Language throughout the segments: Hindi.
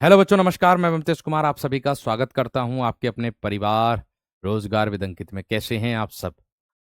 हेलो बच्चों, नमस्कार। मैं ममतेश कुमार आप सभी का स्वागत करता हूं आपके अपने परिवार रोजगार विद अंकित में। कैसे हैं आप सब?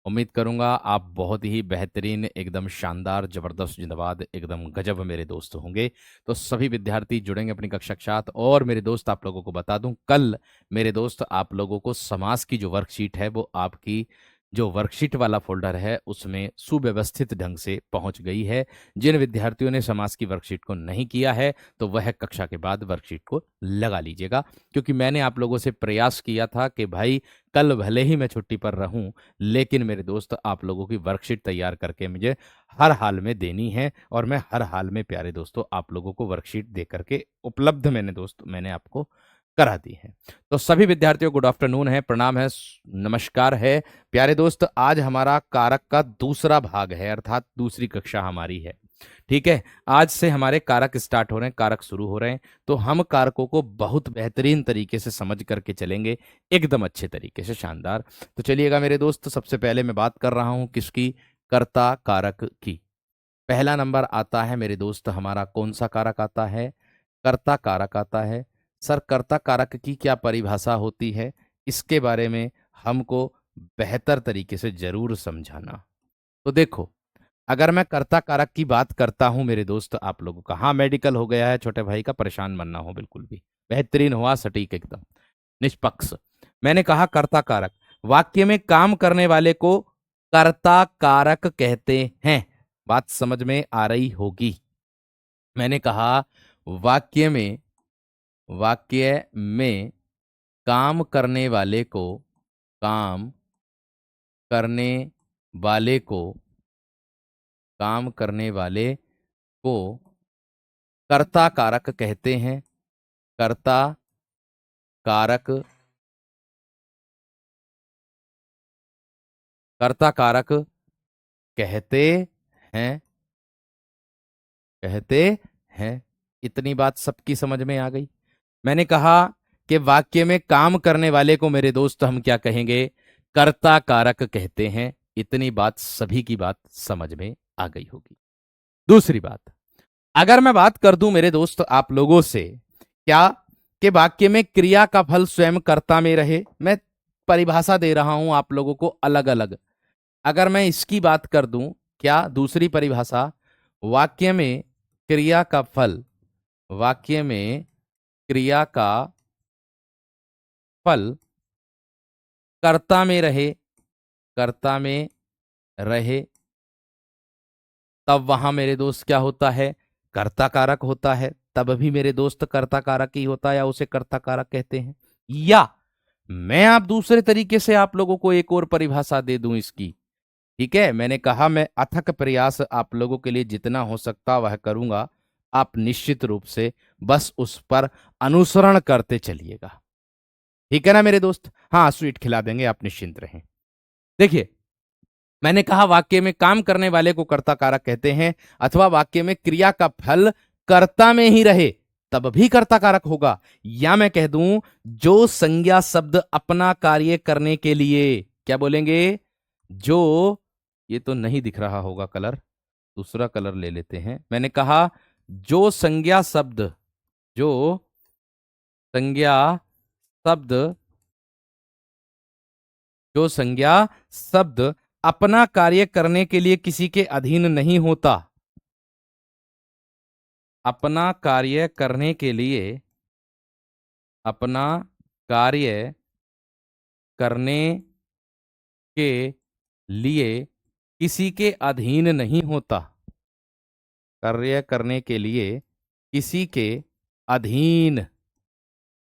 उम्मीद करूंगा आप बहुत ही बेहतरीन, एकदम शानदार, जबरदस्त, जिंदाबाद, एकदम गजब मेरे दोस्त होंगे। तो सभी विद्यार्थी जुड़ेंगे अपनी कक्षा के साथ। और मेरे दोस्त, आप लोगों को बता दूं, कल मेरे दोस्त आप लोगों को समास की जो वर्कशीट है वो आपकी जो वर्कशीट वाला फोल्डर है उसमें सुव्यवस्थित ढंग से पहुंच गई है। जिन विद्यार्थियों ने समास की वर्कशीट को नहीं किया है तो वह कक्षा के बाद वर्कशीट को लगा लीजिएगा, क्योंकि मैंने आप लोगों से प्रयास किया था कि भाई कल भले ही मैं छुट्टी पर रहूं, लेकिन मेरे दोस्त आप लोगों की वर्कशीट तैयार करके मुझे हर हाल में देनी है। और मैं हर हाल में प्यारे दोस्तों आप लोगों को वर्कशीट दे करके उपलब्ध मैंने आपको करा दी है। तो सभी विद्यार्थियों गुड आफ्टरनून है, प्रणाम है, नमस्कार है। प्यारे दोस्त, आज हमारा कारक का दूसरा भाग है, अर्थात दूसरी कक्षा हमारी है। ठीक है, आज से हमारे कारक स्टार्ट हो रहे हैं, कारक शुरू हो रहे हैं। तो हम कारकों को बहुत बेहतरीन तरीके से समझ करके चलेंगे, एकदम अच्छे तरीके से, शानदार। तो चलिएगा मेरे दोस्त, सबसे पहले मैं बात कर रहा हूं किसकी? कर्ता कारक की। पहला नंबर आता है मेरे दोस्त हमारा, कौन सा कारक आता है? कर्ता कारक आता है। सर, कर्ता कारक की क्या परिभाषा होती है, इसके बारे में हमको बेहतर तरीके से जरूर समझाना। तो देखो, अगर मैं कर्ता कारक की बात करता हूं मेरे दोस्त आप लोगों का, हाँ मेडिकल हो गया है छोटे भाई का, परेशान बनना हो, बिल्कुल भी बेहतरीन हुआ, सटीक, एकदम निष्पक्ष। मैंने कहा कर्ता कारक, वाक्य में काम करने वाले को कर्ता कारक कहते हैं। बात समझ में आ रही होगी। मैंने कहा वाक्य में वाक्य में काम करने वाले को काम करने वाले को काम करने वाले को कर्ता कारक कहते हैं। कर्ता कारक कर्ता कारक कहते हैं कहते हैं। इतनी बात सबकी समझ में आ गई। मैंने कहा कि वाक्य में काम करने वाले को मेरे दोस्त हम क्या कहेंगे? कर्ता कारक कहते हैं। इतनी बात सभी की बात समझ में आ गई होगी। दूसरी बात, अगर मैं बात कर दूं मेरे दोस्त आप लोगों से, क्या कि वाक्य में क्रिया का फल स्वयं कर्ता में रहे। मैं परिभाषा दे रहा हूं आप लोगों को अलग अलग। अगर मैं इसकी बात कर दूं, क्या दूसरी परिभाषा, वाक्य में क्रिया का फल वाक्य में क्रिया का फल कर्ता में रहे कर्ता में रहे तब वहां मेरे दोस्त क्या होता है? कर्ता कारक होता है। तब भी मेरे दोस्त कर्ता कारक ही होता है, या उसे कर्ता कारक कहते हैं। या मैं आप दूसरे तरीके से आप लोगों को एक और परिभाषा दे दूं इसकी। ठीक है, मैंने कहा मैं अथक प्रयास आप लोगों के लिए जितना हो सकता वह करूंगा। आप निश्चित रूप से बस उस पर अनुसरण करते चलिएगा। ठीक है ना मेरे दोस्त? हाँ, स्वीट खिला देंगे, आप निश्चिंत रहें। देखिए, मैंने कहा वाक्य में काम करने वाले को कर्ता कारक कहते हैं, अथवा वाक्य में क्रिया का फल कर्ता में ही रहे तब भी कर्ता कारक होगा। या मैं कह दूं, जो संज्ञा शब्द अपना कार्य करने के लिए, क्या बोलेंगे? जो, ये तो नहीं दिख रहा होगा कलर, दूसरा कलर ले लेते हैं। मैंने कहा जो संज्ञा शब्द जो संज्ञा शब्द जो संज्ञा शब्द अपना कार्य करने के लिए किसी के अधीन नहीं होता, अपना कार्य करने के लिए अपना कार्य करने के लिए किसी के अधीन नहीं होता, कार्य करने के लिए किसी के अधीन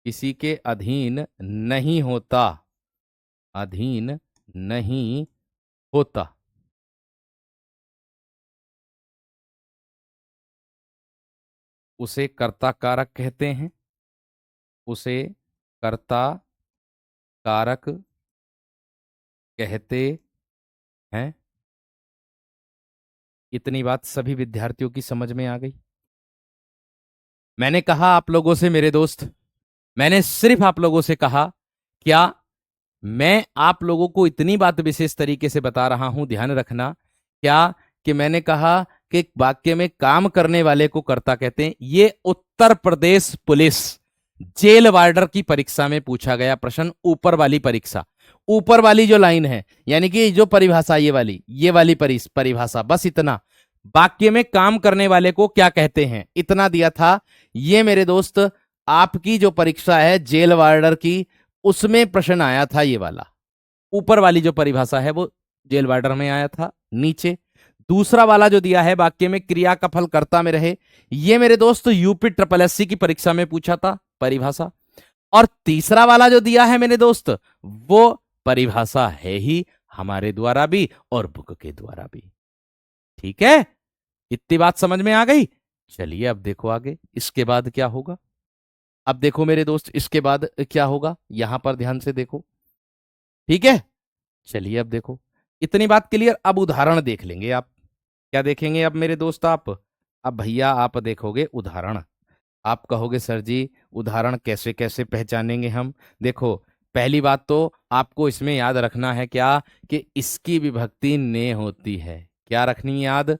किसी के अधीन नहीं होता, अधीन नहीं होता, उसे कर्ता कारक कहते हैं। उसे कर्ता कारक कहते हैं। इतनी बात सभी विद्यार्थियों की समझ में आ गई। मैंने कहा आप लोगों से मेरे दोस्त, मैंने सिर्फ आप लोगों से कहा, क्या मैं आप लोगों को इतनी बात विशेष तरीके से बता रहा हूं, ध्यान रखना, क्या कि मैंने कहा कि वाक्य में काम करने वाले को कर्ता कहते हैं। ये उत्तर प्रदेश पुलिस जेल वार्डर की परीक्षा में पूछा गया प्रश्न, ऊपर वाली परीक्षा, ऊपर वाली जो लाइन है, यानी कि जो परिभाषा ये वाली परिभाषा, बस इतना। वाक्य में काम करने वाले को क्या कहते हैं, इतना दिया था। ये मेरे दोस्त आपकी जो परीक्षा है जेल वार्डर की, उसमें प्रश्न आया था ये वाला। ऊपर वाली जो परिभाषा है वो जेल वार्डर में आया था। नीचे दूसरा वाला जो दिया है, वाक्य में क्रिया का फल कर्ता में रहे, ये मेरे दोस्त यूपी ट्रिपल एससी की परीक्षा में पूछा था परिभाषा। और तीसरा वाला जो दिया है मेरे दोस्त, वो परिभाषा है ही हमारे द्वारा भी और बुक के द्वारा भी। ठीक है, इतनी बात समझ में आ गई। चलिए अब देखो आगे इसके बाद क्या होगा। अब देखो मेरे दोस्त इसके बाद क्या होगा, यहां पर ध्यान से देखो। ठीक है, चलिए अब देखो, इतनी बात क्लियर। अब उदाहरण देख लेंगे आप। क्या देखेंगे अब मेरे दोस्त आप? अब भैया आप देखोगे उदाहरण। आप कहोगे सर जी उदाहरण कैसे कैसे पहचानेंगे हम? देखो, पहली बात तो आपको इसमें याद रखना है क्या, कि इसकी विभक्ति ने होती है। क्या रखनी है याद?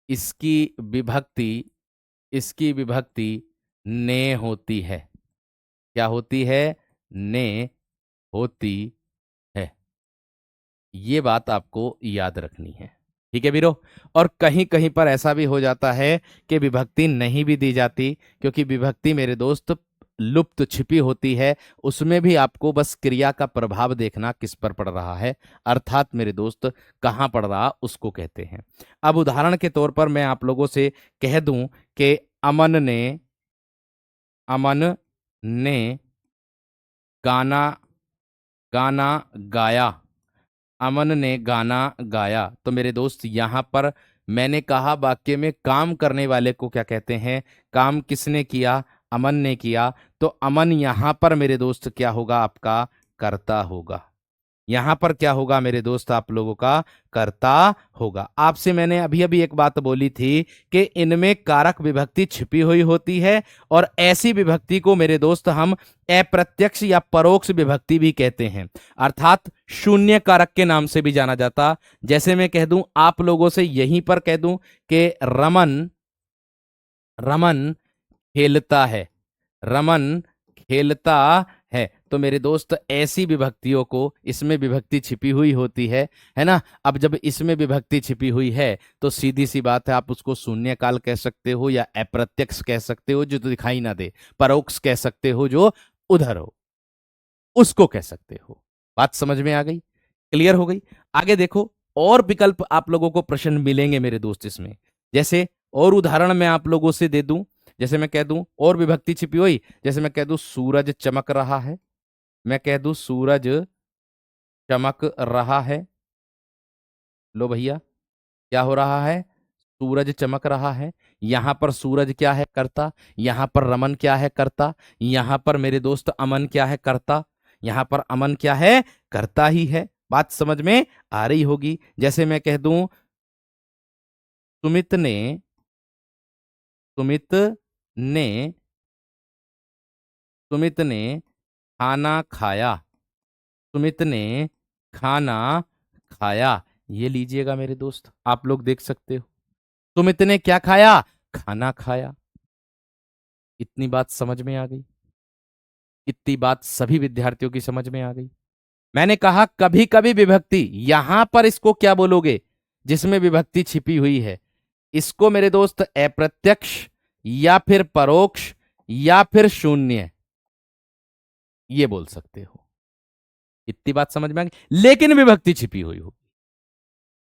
इसकी विभक्ति, इसकी विभक्ति ने होती है। क्या होती है? ने होती है। ये बात आपको याद रखनी है। ठीक है वीरो। और कहीं कहीं पर ऐसा भी हो जाता है कि विभक्ति नहीं भी दी जाती, क्योंकि विभक्ति मेरे दोस्त लुप्त छिपी होती है। उसमें भी आपको बस क्रिया का प्रभाव देखना किस पर पड़ रहा है, अर्थात मेरे दोस्त कहाँ पड़ रहा, उसको कहते हैं। अब उदाहरण के तौर पर मैं आप लोगों से कह दूं कि अमन ने गाना गाना गाया। अमन ने गाना गाया, तो मेरे दोस्त यहां पर मैंने कहा वाक्य में काम करने वाले को क्या कहते हैं? काम किसने किया? अमन ने किया। तो अमन यहां पर मेरे दोस्त क्या होगा? आपका कर्ता होगा। यहां पर क्या होगा मेरे दोस्त? आप लोगों का कर्ता होगा। आपसे मैंने अभी अभी एक बात बोली थी कि इनमें कारक विभक्ति छिपी हुई होती है, और ऐसी विभक्ति को मेरे दोस्त हम अप्रत्यक्ष या परोक्ष विभक्ति भी कहते हैं, अर्थात शून्य कारक के नाम से भी जाना जाता। जैसे मैं कह दूं आप लोगों से, यहीं पर कह दूं कि रमन रमन खेलता है, रमन खेलता है, तो मेरे दोस्त ऐसी विभक्तियों को, इसमें विभक्ति छिपी हुई होती है ना। अब जब इसमें विभक्ति छिपी हुई है तो सीधी सी बात है, आप उसको शून्य काल कह सकते हो, या अप्रत्यक्ष कह सकते हो जो तो दिखाई ना दे, परोक्ष कह सकते हो जो उधर हो, उसको कह सकते हो। बात समझ में आ गई? क्लियर हो गई? आगे देखो, और विकल्प आप लोगों को प्रश्न मिलेंगे मेरे दोस्त इसमें। जैसे और उदाहरण मैं आप लोगों से दे दूं, जैसे मैं कह दूं और विभक्ति छिपी हुई, जैसे मैं कह दूं सूरज चमक रहा है, मैं कह दूं सूरज चमक रहा है। लो भैया, क्या हो रहा है? सूरज चमक रहा है। यहां पर सूरज क्या है? कर्ता। यहां पर रमन क्या है? कर्ता। यहां पर मेरे दोस्त अमन क्या है? कर्ता। यहां पर अमन क्या है? कर्ता ही है। बात समझ में आ रही होगी। जैसे मैं कह दूं सुमित ने सुमित ने सुमित ने खाना खाया, सुमित ने खाना खाया। ये लीजिएगा मेरे दोस्त, आप लोग देख सकते हो, सुमित ने क्या खाया? खाना खाया। इतनी बात समझ में आ गई? इतनी बात सभी विद्यार्थियों की समझ में आ गई? मैंने कहा कभी कभी विभक्ति, यहां पर इसको क्या बोलोगे जिसमें विभक्ति छिपी हुई है? इसको मेरे दोस्त अप्रत्यक्ष या फिर परोक्ष या फिर शून्य, ये बोल सकते हो। इतनी बात समझ में आ गई? लेकिन विभक्ति छिपी हुई होगी,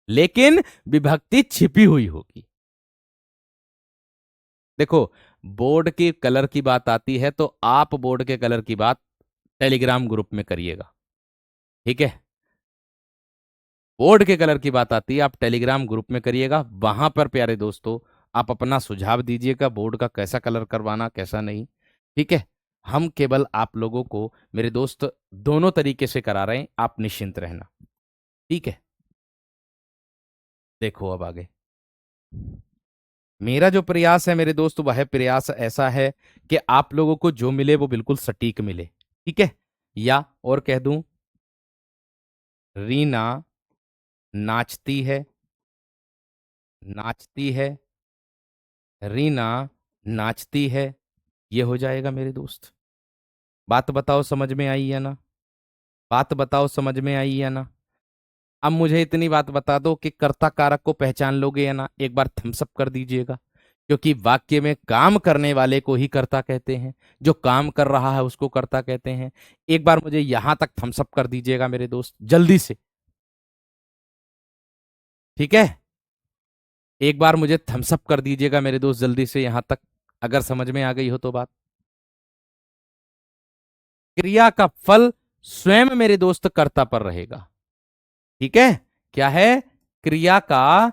लेकिन विभक्ति छिपी हुई होगी। देखो, बोर्ड के कलर की बात आती है तो आप बोर्ड के कलर की बात टेलीग्राम ग्रुप में करिएगा। ठीक है, बोर्ड के कलर की बात आती है आप टेलीग्राम ग्रुप में करिएगा। वहां पर प्यारे दोस्तों आप अपना सुझाव दीजिएगा, बोर्ड का कैसा कलर करवाना कैसा नहीं। ठीक है, हम केवल आप लोगों को मेरे दोस्त दोनों तरीके से करा रहे हैं, आप निश्चिंत रहना। ठीक है, देखो अब आगे मेरा जो प्रयास है मेरे दोस्त, वह प्रयास ऐसा है कि आप लोगों को जो मिले वो बिल्कुल सटीक मिले। ठीक है, या और कह दूं रीना नाचती है, नाचती है, रीना नाचती है, ये हो जाएगा मेरे दोस्त। बात बताओ समझ में आई या ना? बात बताओ समझ में आई या ना? अब मुझे इतनी बात बता दो कि कर्ता कारक को पहचान लोगे या ना, एक बार थम्स अप कर दीजिएगा। क्योंकि वाक्य में काम करने वाले को ही कर्ता कहते हैं, जो काम कर रहा है उसको कर्ता कहते हैं। एक बार मुझे यहां तक थम्स अप कर दीजिएगा मेरे दोस्त, जल्दी से। ठीक है, एक बार मुझे थम्स अप कर दीजिएगा मेरे दोस्त, जल्दी से यहां तक, अगर समझ में आ गई हो तो बात। क्रिया का फल स्वयं मेरे दोस्त कर्ता पर रहेगा। ठीक है, क्या है? क्रिया का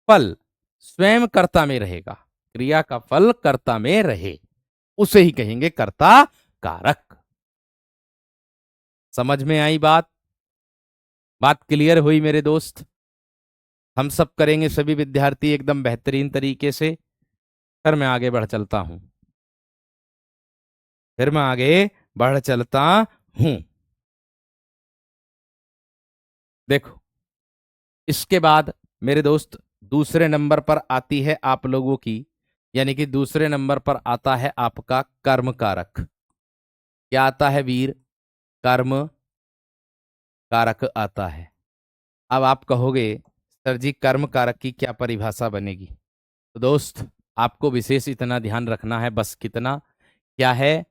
फल स्वयं कर्ता में रहेगा। क्रिया का फल कर्ता में रहे, उसे ही कहेंगे कर्ता कारक। समझ में आई बात? बात क्लियर हुई मेरे दोस्त? हम सब करेंगे सभी विद्यार्थी एकदम बेहतरीन तरीके से। फिर मैं आगे बढ़ चलता हूं, फिर मैं आगे बढ़ चलता हूं। देखो, इसके बाद मेरे दोस्त दूसरे नंबर पर आती है आप लोगों की, यानी कि दूसरे नंबर पर आता है आपका कर्म कारक। क्या आता है वीर? कर्म कारक आता है। अब आप कहोगे सर जी कर्म कारक की क्या परिभाषा बनेगी? तो दोस्त, आपको विशेष इतना ध्यान रखना है, बस कितना, क्या है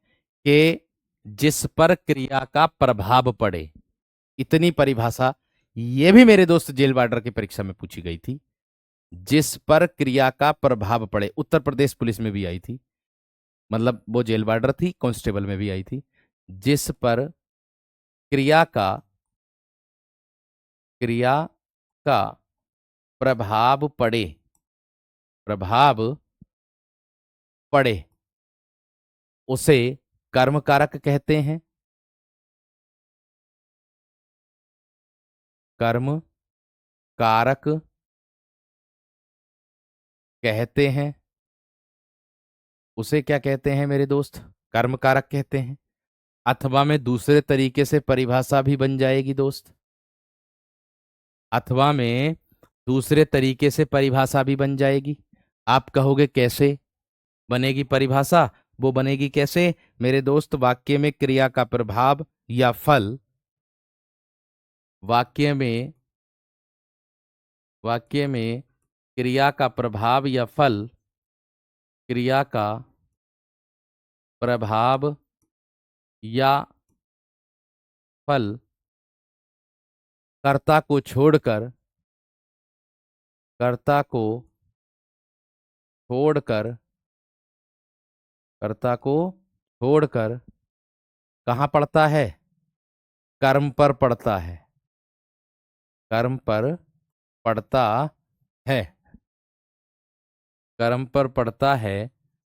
कि जिस पर क्रिया का प्रभाव पड़े, इतनी परिभाषा ये भी मेरे दोस्त जेल वार्डर की परीक्षा में पूछी गई थी। जिस पर क्रिया का प्रभाव पड़े, उत्तर प्रदेश पुलिस में भी आई थी, मतलब वो जेल वार्डर थी, कांस्टेबल में भी आई थी। जिस पर क्रिया का प्रभाव पड़े, प्रभाव पड़े, उसे कर्म कारक कहते हैं। कर्म कारक कहते हैं। उसे क्या कहते हैं मेरे दोस्त? कर्म कारक कहते हैं। अथवा में दूसरे तरीके से परिभाषा भी बन जाएगी दोस्त, अथवा में दूसरे तरीके से परिभाषा भी बन जाएगी। आप कहोगे कैसे बनेगी परिभाषा? वो बनेगी कैसे मेरे दोस्त? वाक्य में क्रिया का प्रभाव या फल, वाक्य में वाक्य में क्रिया का प्रभाव या फल, क्रिया का प्रभाव या फल कर्ता को छोड़कर, कर्ता को छोड़कर, कर्ता को छोड़कर कहाँ पड़ता है? कर्म पर पड़ता है, कर्म पर पड़ता है, कर्म पर पड़ता है,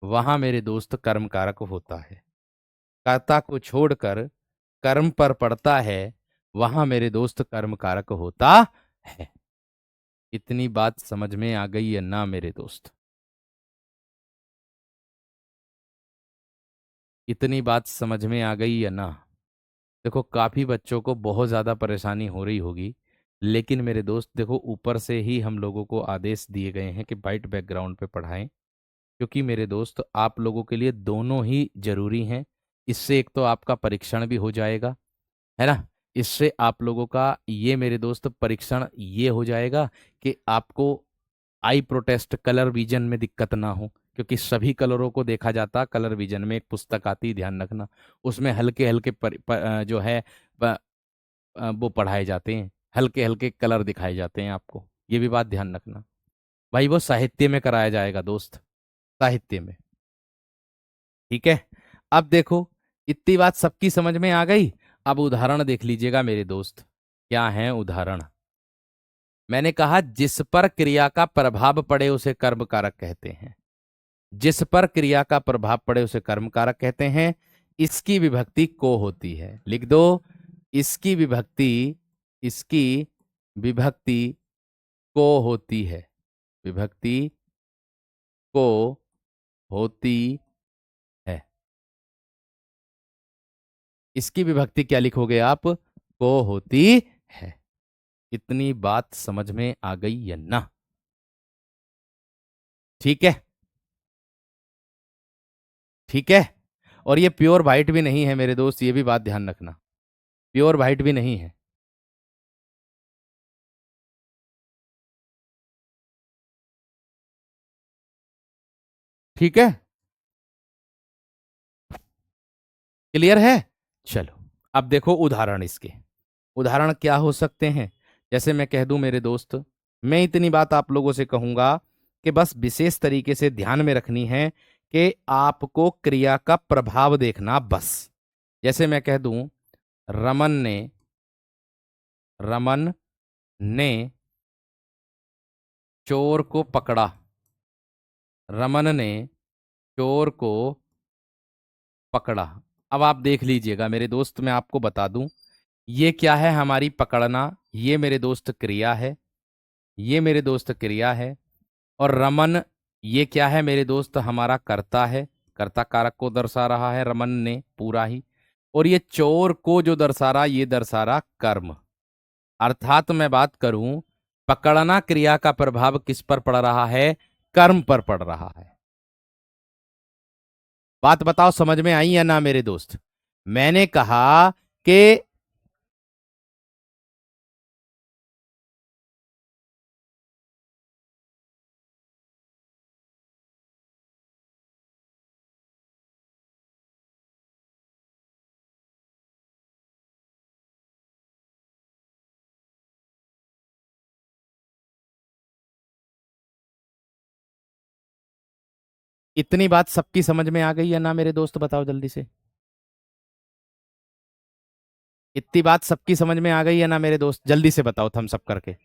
वहां मेरे दोस्त कर्म कारक होता है। कर्ता को छोड़कर कर्म पर पड़ता है, वहां मेरे दोस्त कर्म कारक होता है। इतनी बात समझ में आ गई है ना मेरे दोस्त? इतनी बात समझ में आ गई है ना? देखो, काफी बच्चों को बहुत ज्यादा परेशानी हो रही होगी, लेकिन मेरे दोस्त देखो, ऊपर से ही हम लोगों को आदेश दिए गए हैं कि वाइट बैकग्राउंड पे पढ़ाएं। क्योंकि मेरे दोस्त आप लोगों के लिए दोनों ही जरूरी हैं। इससे एक तो आपका परीक्षण भी हो जाएगा, है ना? इससे आप लोगों का ये मेरे दोस्त परीक्षण ये हो जाएगा कि आपको आई प्रोटेस्ट कलर विजन में दिक्कत ना हो। क्योंकि सभी कलरों को देखा जाता, कलर विजन में एक पुस्तक आती, ध्यान रखना, उसमें हल्के हल्के जो है वो पढ़ाए जाते हैं, हल्के हल्के कलर दिखाए जाते हैं आपको, ये भी बात ध्यान रखना। भाई वो साहित्य में कराया जाएगा दोस्त, साहित्य में। ठीक है, अब देखो, इतनी बात सबकी समझ में आ गई। अब उदाहरण देख लीजिएगा मेरे दोस्त। क्या है उदाहरण? मैंने कहा जिस पर क्रिया का प्रभाव पड़े उसे कर्म कारक कहते हैं। जिस पर क्रिया का प्रभाव पड़े उसे कर्म कारक कहते हैं। इसकी विभक्ति को होती है, लिख दो। इसकी विभक्ति, इसकी विभक्ति को होती है, विभक्ति को होती है। इसकी विभक्ति क्या लिखोगे आप? को होती है। इतनी बात समझ में आ गई है ना? ठीक है, ठीक है। और ये प्योर वाइट भी नहीं है मेरे दोस्त, ये भी बात ध्यान रखना, प्योर वाइट भी नहीं है। ठीक है, क्लियर है। चलो, अब देखो उदाहरण इसके। उदाहरण क्या हो सकते हैं? जैसे मैं कह दूं मेरे दोस्त, मैं इतनी बात आप लोगों से कहूंगा कि बस विशेष तरीके से ध्यान में रखनी है कि आपको क्रिया का प्रभाव देखना बस। जैसे मैं कह दूं, रमन ने रमन ने चोर को पकड़ा। रमन ने चोर को पकड़ा। अब आप देख लीजिएगा मेरे दोस्त, मैं आपको बता दूं, ये क्या है? हमारी पकड़ना, ये मेरे दोस्त क्रिया है, ये मेरे दोस्त क्रिया है। और रमन, ये क्या है मेरे दोस्त? हमारा कर्ता है, कर्ता कारक को दर्शा रहा है रमन ने पूरा ही। और ये चोर को जो दर्शा रहा, ये दर्शा रहा कर्म। अर्थात मैं बात करूं, पकड़ना क्रिया का प्रभाव किस पर पड़ रहा है? कर्म पर पड़ रहा है। बात बताओ समझ में आई या ना मेरे दोस्त? मैंने कहा कि इतनी बात सबकी समझ में आ गई या ना मेरे दोस्त? बताओ जल्दी से। इतनी बात सबकी समझ में आ गई या ना मेरे दोस्त? जल्दी से बताओ थम्स अप करके।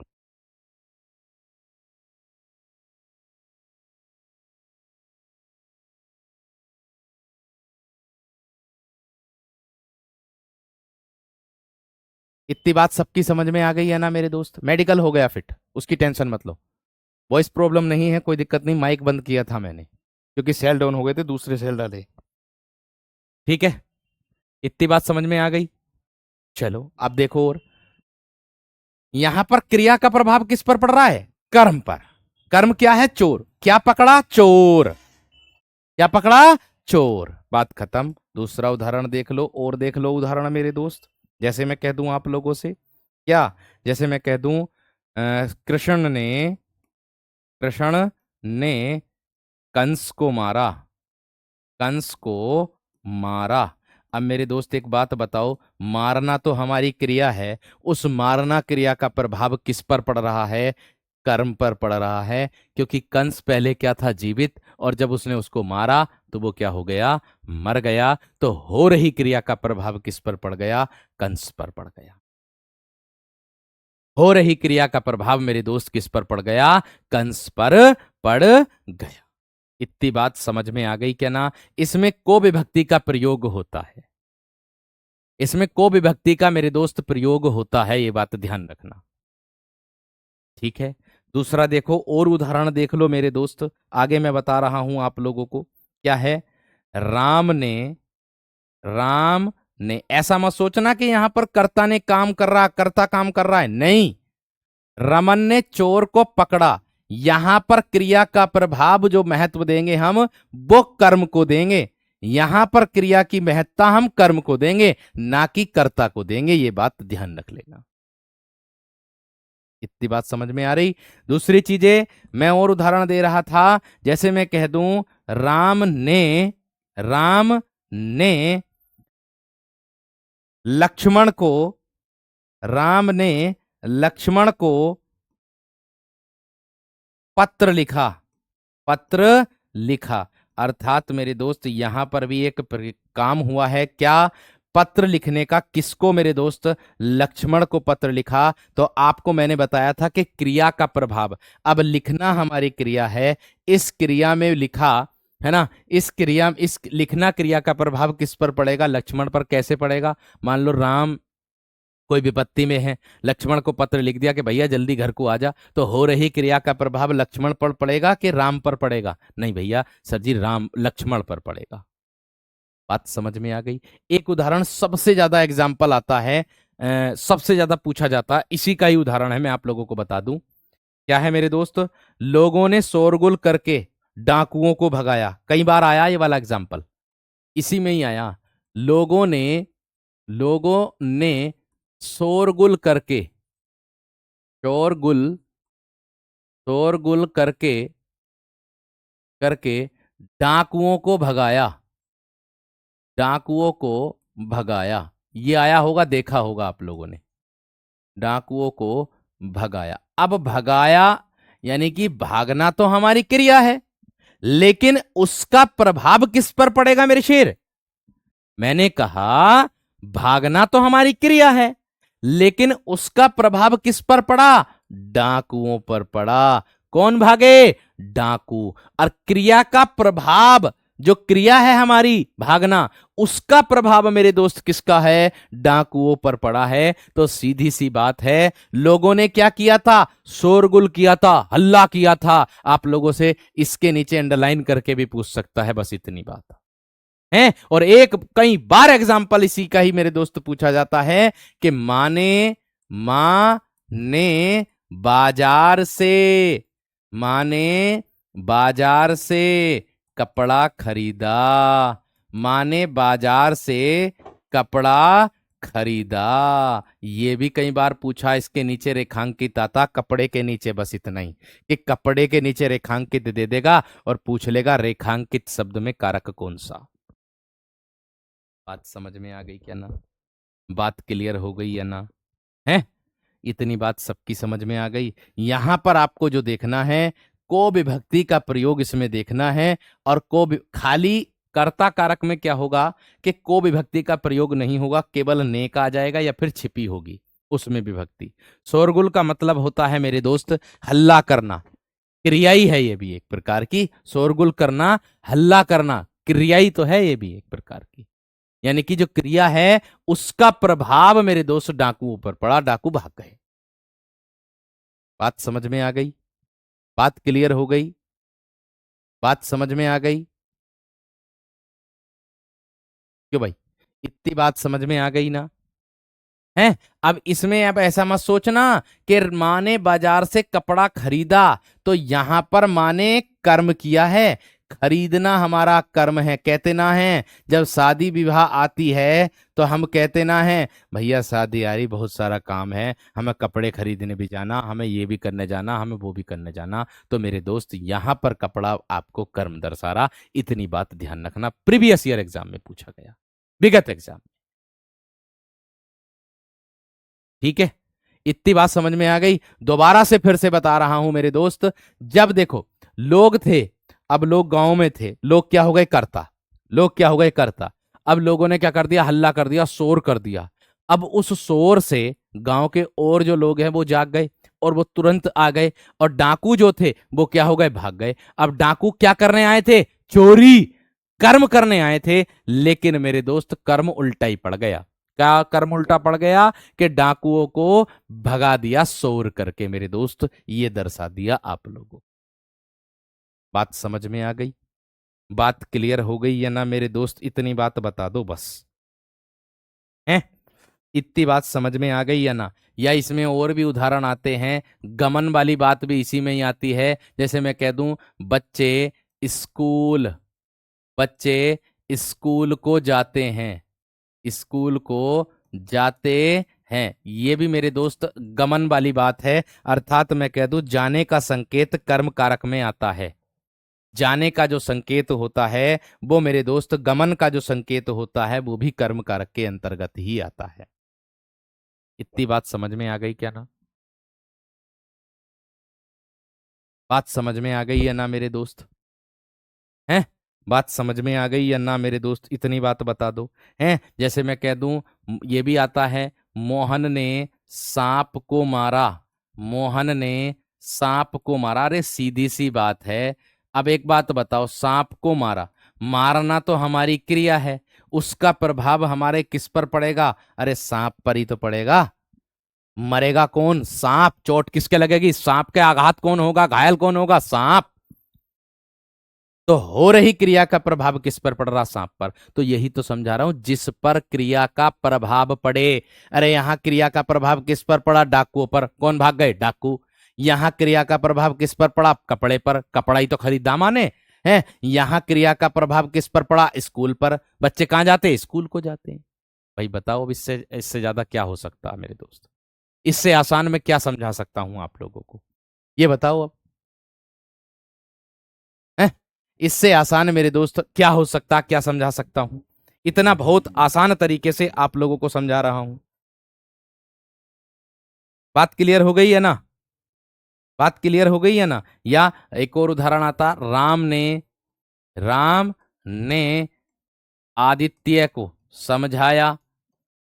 इतनी बात सबकी समझ में आ गई है ना मेरे दोस्त? मेडिकल हो गया फिट, उसकी टेंशन मत लो। वॉइस प्रॉब्लम नहीं है, कोई दिक्कत नहीं, माइक बंद किया था मैंने क्योंकि सेल डाउन हो गए थे, दूसरे सेल डाले। ठीक है, इतनी बात समझ में आ गई। चलो अब देखो, और यहां पर क्रिया का प्रभाव किस पर पड़ रहा है? कर्म पर। कर्म क्या है? चोर। क्या पकड़ा? चोर। क्या पकड़ा? चोर। बात खत्म। दूसरा उदाहरण देख लो, और देख लो उदाहरण मेरे दोस्त। जैसे मैं कह दूं आप लोगों से, क्या? जैसे मैं कह दूं, कृष्ण ने कंस को मारा। कंस को मारा। अब मेरे दोस्त एक बात बताओ, मारना तो हमारी क्रिया है, उस मारना क्रिया का प्रभाव किस पर पड़ रहा है? कर्म पर पड़ रहा है। क्योंकि कंस पहले क्या था? जीवित। और जब उसने उसको मारा तो वो क्या हो गया? मर गया। तो हो रही क्रिया का प्रभाव किस पर पड़ गया? कंस पर पड़ गया। हो रही क्रिया का प्रभाव मेरे दोस्त किस पर पड़ गया? कंस पर पड़ गया। इतनी बात समझ में आ गई क्या ना? इसमें को विभक्ति का प्रयोग होता है, इसमें को विभक्ति का मेरे दोस्त प्रयोग होता है, ये बात ध्यान रखना। ठीक है, दूसरा देखो, और उदाहरण देख लो मेरे दोस्त। आगे मैं बता रहा हूं आप लोगों को, क्या है? राम ने राम ने, ऐसा मत सोचना कि यहां पर कर्ता ने काम कर रहा, कर्ता काम कर रहा है, नहीं। रमन ने चोर को पकड़ा। यहां पर क्रिया का प्रभाव जो महत्व देंगे हम, वो कर्म को देंगे। यहां पर क्रिया की महत्ता हम कर्म को देंगे, ना कि कर्ता को देंगे। ये बात ध्यान रख लेना। इतनी बात समझ में आ रही? दूसरी चीजें मैं और उदाहरण दे रहा था। जैसे मैं कह दूं, राम ने लक्ष्मण को राम ने लक्ष्मण को पत्र लिखा। पत्र लिखा। अर्थात मेरे दोस्त यहां पर भी एक काम हुआ है, क्या? पत्र लिखने का। किसको मेरे दोस्त? लक्ष्मण को पत्र लिखा। तो आपको मैंने बताया था कि क्रिया का प्रभाव, अब लिखना हमारी क्रिया है, इस क्रिया में लिखा है ना, इस लिखना क्रिया का प्रभाव किस पर पड़ेगा? लक्ष्मण पर। कैसे पड़ेगा? मान लो राम कोई विपत्ति में है, लक्ष्मण को पत्र लिख दिया कि भैया जल्दी घर को आ जा, तो हो रही क्रिया का प्रभाव लक्ष्मण पर पड़ेगा कि राम पर पड़ेगा? नहीं भैया सर जी, राम लक्ष्मण पर पड़ेगा। बात समझ में आ गई? एक उदाहरण सबसे ज्यादा एग्जाम्पल आता है, सबसे ज्यादा पूछा जाता है, इसी का ही उदाहरण है, मैं आप लोगों को बता दूं। क्या है मेरे दोस्त? लोगों ने शोरगुल करके डाकुओं को भगाया। कई बार आया ये वाला एग्जाम्पल, इसी में ही आया। लोगों ने शोरगुल करके, शोरगुल शोरगुल करके करके डाकुओं को भगाया, डाकुओं को भगाया। ये आया होगा, देखा होगा आप लोगों ने, डाकुओं को भगाया। अब भगाया यानी कि भागना तो हमारी क्रिया है, लेकिन उसका प्रभाव किस पर पड़ेगा मेरे शेर? मैंने कहा भागना तो हमारी क्रिया है, लेकिन उसका प्रभाव किस पर पड़ा? डाकुओं पर पड़ा। कौन भागे? डाकू। और क्रिया का प्रभाव, जो क्रिया है हमारी भागना, उसका प्रभाव मेरे दोस्त किसका है? डाकुओं पर पड़ा है। तो सीधी सी बात है, लोगों ने क्या किया था? शोरगुल किया था, हल्ला किया था। आप लोगों से इसके नीचे अंडरलाइन करके भी पूछ सकता है, बस इतनी बात है। और एक कई बार एग्जाम्पल इसी का ही मेरे दोस्त पूछा जाता है कि मां ने बाजार से बाजार से कपड़ा खरीदा। मां ने बाजार से कपड़ा खरीदा। ये भी कई बार पूछा, इसके नीचे रेखांकित आता कपड़े के नीचे, बस इतना ही कि कपड़े के नीचे रेखांकित दे देगा और पूछ लेगा रेखांकित शब्द में कारक कौन सा। बात समझ में आ गई क्या ना? बात क्लियर हो गई या ना? है, इतनी बात सबकी समझ में आ गई। यहां पर आपको जो देखना है, को विभक्ति का प्रयोग इसमें देखना है। और खाली कर्ता कारक में क्या होगा कि को विभक्ति का प्रयोग नहीं होगा, केवल ने का आ जाएगा या फिर छिपी होगी उसमें विभक्ति। शोरगुल का मतलब होता है मेरे दोस्त हल्ला करना, क्रिया ही है ये भी एक प्रकार की। शोरगुल करना, हल्ला करना, क्रिया ही तो है ये भी एक प्रकार की। यानी कि जो क्रिया है उसका प्रभाव मेरे दोस्त डाकुओं पर पड़ा, डाकू भाग गए। बात समझ में आ गई? बात क्लियर हो गई? बात समझ में आ गई? क्यों भाई, इतनी बात समझ में आ गई ना? है, अब इसमें अब ऐसा मत सोचना कि माँ ने बाजार से कपड़ा खरीदा, तो यहां पर माँ ने कर्म किया है। खरीदना हमारा कर्म है। कहते ना है जब शादी विवाह आती है तो हम कहते ना है भैया शादी आ रही, बहुत सारा काम है, हमें कपड़े खरीदने भी जाना, हमें ये भी करने जाना, हमें वो भी करने जाना। तो मेरे दोस्त यहां पर कपड़ा आपको कर्म दर्शा रहा। इतनी बात ध्यान रखना, प्रीवियस ईयर एग्जाम में पूछा गया, विगत एग्जाम। ठीक है, इतनी बात समझ में आ गई। दोबारा से फिर से बता रहा हूं मेरे दोस्त, जब देखो लोग थे, अब लोग गांव में थे, लोग क्या हो गए? कर्ता। लोग क्या हो गए? कर्ता। अब लोगों ने क्या कर दिया? हल्ला कर दिया, शोर कर दिया। अब उस शोर से गांव के और जो लोग हैं वो जाग गए और वो तुरंत आ गए। और डाकू जो थे वो क्या हो गए? भाग गए। अब डाकू क्या करने आए थे? चोरी, कर्म करने आए थे। लेकिन मेरे दोस्त कर्म उल्टा ही पड़ गया। क्या कर्म उल्टा पड़ गया? कि डाकुओं को भगा दिया शोर करके। मेरे दोस्त ये दर्शा दिया आप लोगों। बात समझ में आ गई? बात क्लियर हो गई या ना मेरे दोस्त? इतनी बात बता दो बस। है, इतनी बात समझ में आ गई या ना? या इसमें और भी उदाहरण आते हैं, गमन वाली बात भी इसी में ही आती है। जैसे मैं कह दूं बच्चे स्कूल बच्चे स्कूल को जाते हैं, स्कूल को जाते हैं। ये भी मेरे दोस्त गमन वाली बात है। अर्थात मैं कह दूं जाने का संकेत कर्म कारक में आता है। जाने का जो संकेत होता है वो मेरे दोस्त, गमन का जो संकेत होता है वो भी कर्म कारक के अंतर्गत ही आता है। इतनी बात समझ में आ गई क्या ना? बात समझ में आ गई या ना मेरे दोस्त? हैं, बात समझ में आ गई या ना मेरे दोस्त? इतनी बात बता दो। हैं, जैसे मैं कह दूं ये भी आता है, मोहन ने सांप को मारा। मोहन ने सांप को मारा। अरे सीधी सी बात है। अब एक बात बताओ, सांप को मारा, मारना तो हमारी क्रिया है, उसका प्रभाव हमारे किस पर पड़ेगा? अरे सांप पर ही तो पड़ेगा। मरेगा कौन? सांप। चोट किसके लगेगी? सांप के आघात कौन होगा? घायल कौन होगा? सांप। तो हो रही क्रिया का प्रभाव किस पर पड़ रहा? सांप पर। तो यही तो समझा रहा हूं, जिस पर क्रिया का प्रभाव पड़े। अरे यहां क्रिया का प्रभाव किस पर पड़ा? डाकुओं पर। कौन भाग गए? डाकू। यहां क्रिया का प्रभाव किस पर पड़ा? कपड़े पर। कपड़ा ही तो खरीदा माने। है। यहाँ क्रिया का प्रभाव किस पर पड़ा? स्कूल पर। बच्चे कहाँ जाते हैं? स्कूल को जाते हैं। भाई बताओ, अब इससे इससे ज्यादा क्या हो सकता है मेरे दोस्त? इससे आसान मैं क्या समझा सकता हूं आप लोगों को? ये बताओ अब। है, इससे आसान मेरे दोस्त क्या हो सकता, क्या समझा सकता हूं? इतना बहुत आसान तरीके से आप लोगों को समझा रहा हूं। बात क्लियर हो गई है ना? बात क्लियर हो गई है ना? या एक और उदाहरण आता, राम ने आदित्य को समझाया।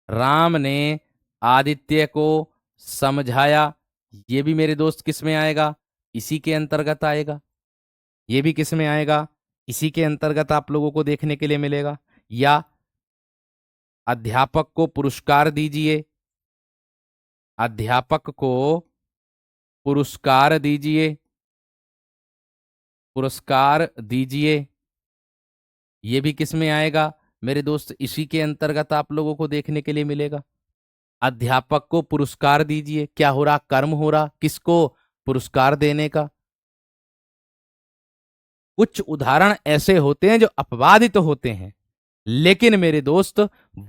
राम ने आदित्य को समझाया। ये भी मेरे दोस्त किस में आएगा? इसी के अंतर्गत आएगा। ये भी किस में आएगा? इसी के अंतर्गत आप लोगों को देखने के लिए मिलेगा। या अध्यापक को पुरस्कार दीजिए। अध्यापक को पुरस्कार दीजिए। पुरस्कार दीजिए। ये भी किस में आएगा मेरे दोस्त? इसी के अंतर्गत आप लोगों को देखने के लिए मिलेगा। अध्यापक को पुरस्कार दीजिए, क्या हो रहा? कर्म हो रहा, किसको? पुरस्कार देने का। कुछ उदाहरण ऐसे होते हैं जो अपवादित तो होते हैं, लेकिन मेरे दोस्त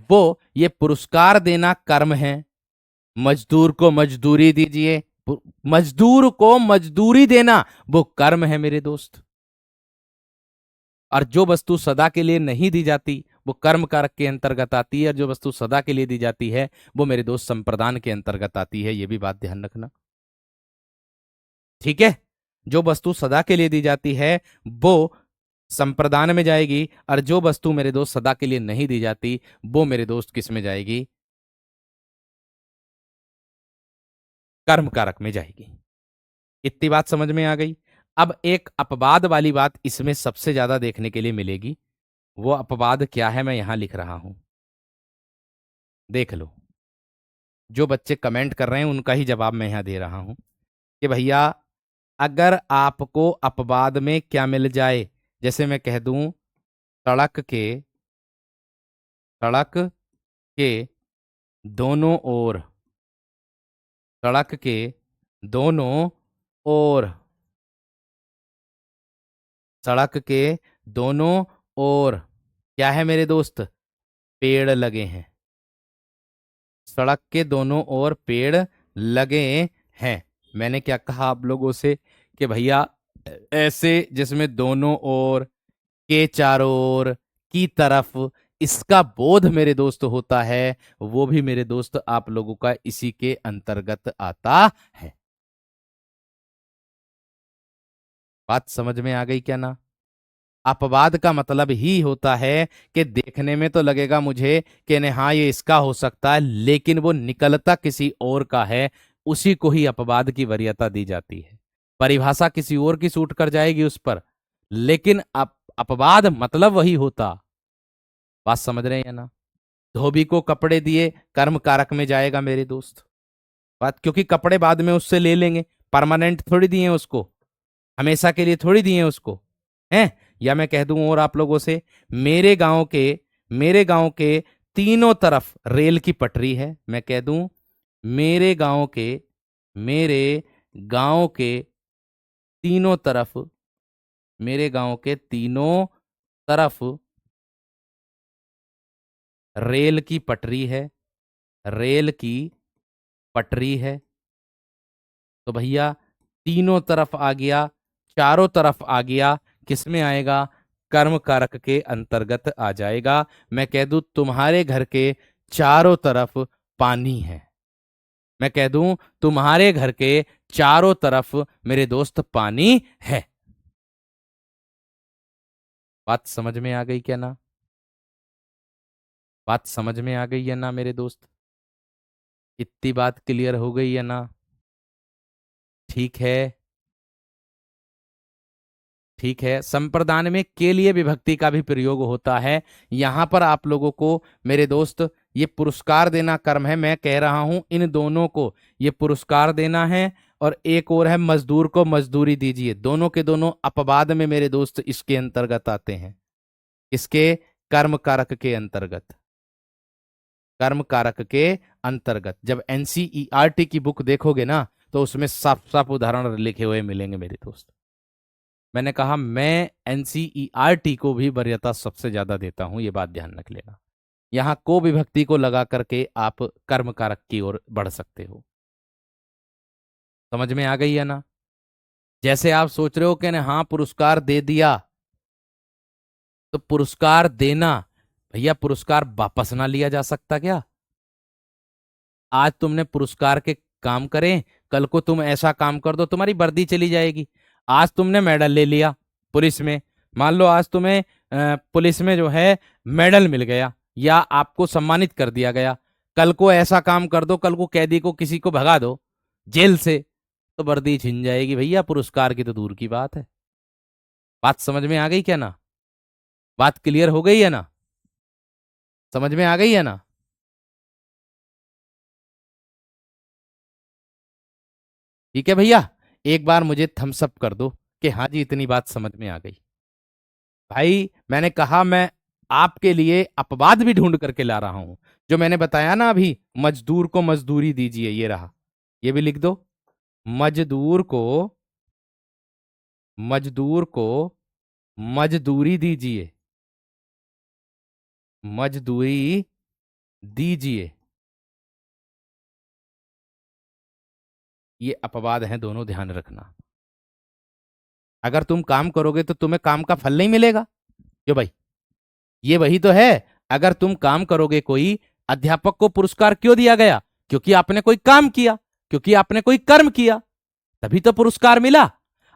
वो ये पुरस्कार देना कर्म है। मजदूर को मजदूरी दीजिए, मजदूर को मजदूरी देना वो कर्म है मेरे दोस्त। और जो वस्तु सदा के लिए नहीं दी जाती वो कर्म कारक के अंतर्गत आती है, और जो वस्तु सदा के लिए दी जाती है वो मेरे दोस्त संप्रदान के अंतर्गत आती है। ये भी बात ध्यान रखना, ठीक है? जो वस्तु सदा के लिए दी जाती है वो संप्रदान में जाएगी, और जो वस्तु मेरे दोस्त सदा के लिए नहीं दी जाती वो मेरे दोस्त किस में जाएगी? कर्म कारक में जाएगी। इतनी बात समझ में आ गई? अब एक अपवाद वाली बात इसमें सबसे ज्यादा देखने के लिए मिलेगी। वो अपवाद क्या है, मैं यहां लिख रहा हूं, देख लो। जो बच्चे कमेंट कर रहे हैं उनका ही जवाब मैं यहां दे रहा हूं कि भैया, अगर आपको अपवाद में क्या मिल जाए, जैसे मैं कह दूं सड़क के सड़क के दोनों ओर, सड़क के दोनों ओर, सड़क के दोनों ओर क्या है मेरे दोस्त? पेड़ लगे हैं। सड़क के दोनों ओर पेड़ लगे हैं। मैंने क्या कहा आप लोगों से कि भैया ऐसे जिसमें दोनों ओर, के चारों ओर, की तरफ, इसका बोध मेरे दोस्त होता है, वो भी मेरे दोस्त आप लोगों का इसी के अंतर्गत आता है। बात समझ में आ गई क्या ना? अपवाद का मतलब ही होता है कि देखने में तो लगेगा मुझे कि नहीं हाँ ये इसका हो सकता है, लेकिन वो निकलता किसी और का है, उसी को ही अपवाद की वरीयता दी जाती है। परिभाषा किसी और की सूट कर जाएगी उस पर, लेकिन अपवाद मतलब वही होता। बात समझ रहे हैं ना? धोबी को कपड़े दिए, कर्म कारक में जाएगा मेरे दोस्त। बात, क्योंकि कपड़े बाद में उससे ले लेंगे, परमानेंट थोड़ी दिए उसको, हमेशा के लिए थोड़ी दिए उसको, हैं? या मैं कह दूं और आप लोगों से, मेरे गांव के तीनों तरफ रेल की पटरी है। मैं कह दूं मेरे गांव के मेरे गांव के तीनों तरफ, मेरे गांव के तीनों तरफ रेल की पटरी है, रेल की पटरी है। तो भैया तीनों तरफ आ गया, चारों तरफ आ गया, किस में आएगा? कर्म कारक के अंतर्गत आ जाएगा। मैं कह दूं तुम्हारे घर के चारों तरफ पानी है। मैं कह दूं तुम्हारे घर के चारों तरफ मेरे दोस्त पानी है। बात समझ में आ गई क्या ना? बात समझ में आ गई है ना मेरे दोस्त? इतनी बात क्लियर हो गई है ना? ठीक है, ठीक है। संप्रदान में के लिए विभक्ति का भी प्रयोग होता है। यहां पर आप लोगों को मेरे दोस्त ये पुरस्कार देना कर्म है, मैं कह रहा हूं इन दोनों को ये पुरस्कार देना है, और एक और है मजदूर को मजदूरी दीजिए। दोनों के दोनों अपवाद में मेरे दोस्त इसके अंतर्गत आते हैं। इसके कर्म कारक के अंतर्गत, कर्म कारक के अंतर्गत। जब एनसीईआरटी की बुक देखोगे ना तो उसमें साफ साफ उदाहरण लिखे हुए मिलेंगे मेरे दोस्त। मैंने कहा मैं एनसीईआरटी को भी वरीयता सबसे ज्यादा देता हूं, ये बात ध्यान रख लेना। यहां को विभक्ति को लगा करके आप कर्म कारक की ओर बढ़ सकते हो। समझ में आ गई है ना? जैसे आप सोच रहे हो कि ना हाँ पुरस्कार दे दिया, तो पुरस्कार देना, भैया पुरस्कार वापस ना लिया जा सकता क्या? आज तुमने पुरस्कार के काम करें, कल को तुम ऐसा काम कर दो तुम्हारी वर्दी चली जाएगी। आज तुमने मेडल ले लिया पुलिस में, मान लो आज तुम्हें पुलिस में जो है मेडल मिल गया या आपको सम्मानित कर दिया गया, कल को ऐसा काम कर दो, कल को कैदी को किसी को भगा दो जेल से, तो वर्दी छिन जाएगी भैया, पुरस्कार की तो दूर की बात है। बात समझ में आ गई क्या ना? बात क्लियर हो गई है ना? समझ में आ गई है ना? ठीक है भैया, एक बार मुझे थम्स अप कर दो कि हाँ जी इतनी बात समझ में आ गई। भाई मैंने कहा मैं आपके लिए अपवाद भी ढूंढ करके ला रहा हूं। जो मैंने बताया ना अभी, मजदूर को मजदूरी दीजिए, ये रहा, ये भी लिख दो। मजदूर को, मजदूर को मजदूरी दीजिए, मजदूरी दीजिए, ये अपवाद हैं दोनों, ध्यान रखना। अगर तुम काम करोगे तो तुम्हें काम का फल नहीं मिलेगा क्यों भाई? ये वही तो है। अगर तुम काम करोगे, कोई अध्यापक को पुरस्कार क्यों दिया गया? क्योंकि आपने कोई काम किया, क्योंकि आपने कोई कर्म किया, तभी तो पुरस्कार मिला।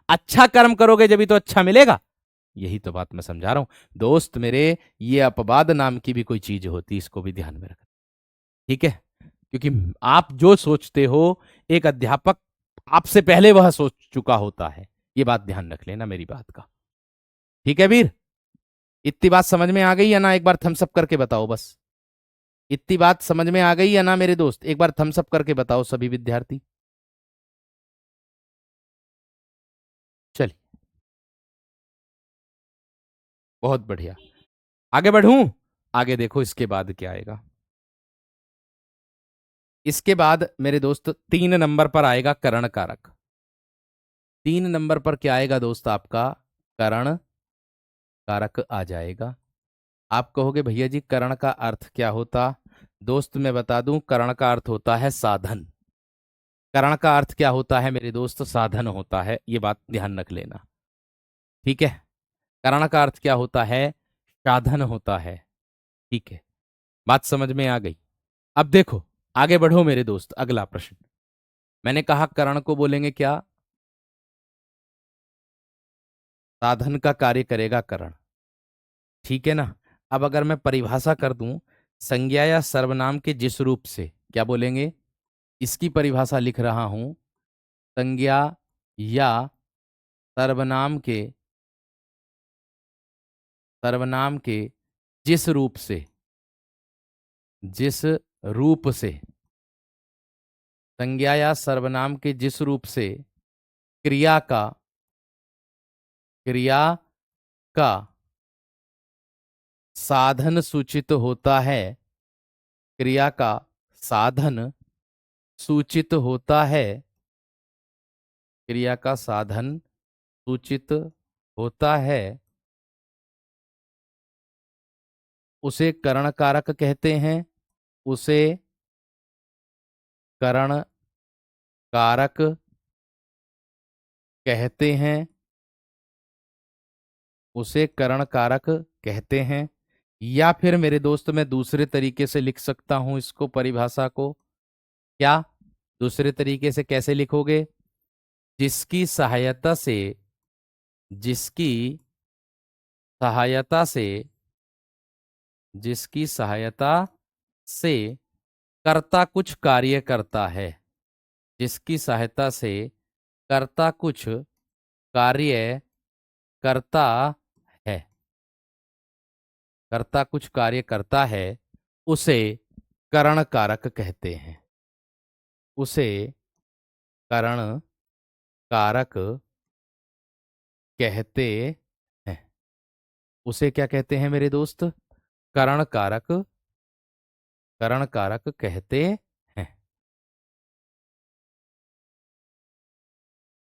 अच्छा कर्म करोगे जभी तो अच्छा मिलेगा। यही तो बात मैं समझा रहा हूं दोस्त मेरे। ये अपवाद नाम की भी कोई चीज होती, इसको भी ध्यान में रखना, ठीक है? क्योंकि आप जो सोचते हो, एक अध्यापक आपसे पहले वह सोच चुका होता है। ये बात ध्यान रख लेना मेरी बात का, ठीक है वीर? इतनी बात समझ में आ गई है ना? एक बार थम्स अप करके बताओ बस। इतनी बात समझ में आ गई है ना मेरे दोस्त? एक बार थम्स अप करके बताओ सभी विद्यार्थी। चलिए, बहुत बढ़िया। आगे बढ़ूं? आगे देखो इसके बाद क्या आएगा। इसके बाद मेरे दोस्त 3 नंबर पर आएगा करण कारक। 3 नंबर पर क्या आएगा दोस्त आपका? करण कारक आ जाएगा। आप कहोगे भैया जी करण का अर्थ क्या होता? दोस्त मैं बता दूं, करण का अर्थ होता है साधन। करण का अर्थ क्या होता है मेरे दोस्त? साधन होता है, ये बात ध्यान रख लेना, ठीक है? करण का अर्थ क्या होता है? साधन होता है, ठीक है? बात समझ में आ गई? अब देखो, आगे बढ़ो मेरे दोस्त, अगला प्रश्न। मैंने कहा करण को बोलेंगे क्या? साधन का कार्य करेगा करण, ठीक है ना? अब अगर मैं परिभाषा कर दूं, संज्ञा या सर्वनाम के जिस रूप से, क्या बोलेंगे? इसकी परिभाषा लिख रहा हूं, संज्ञा या सर्वनाम के, सर्वनाम के जिस रूप से, जिस रूप से, संज्ञा या सर्वनाम के जिस रूप से क्रिया का, क्रिया का साधन सूचित होता है, क्रिया का साधन सूचित होता है, क्रिया का साधन सूचित होता है, उसे करण कारक कहते हैं, उसे करण कारक कहते हैं, उसे करण कारक कहते हैं। या फिर मेरे दोस्त मैं दूसरे तरीके से लिख सकता हूं इसको, परिभाषा को। क्या? दूसरे तरीके से कैसे लिखोगे? जिसकी सहायता से, जिसकी सहायता से, जिसकी सहायता से कर्ता कुछ कार्य करता है, जिसकी सहायता से कर्ता कुछ कार्य करता है, कर्ता कुछ कार्य करता है, उसे करण कारक कहते हैं, उसे करण कारक कहते हैं। उसे क्या कहते हैं मेरे दोस्त? करण कारक, करण कारक कहते हैं,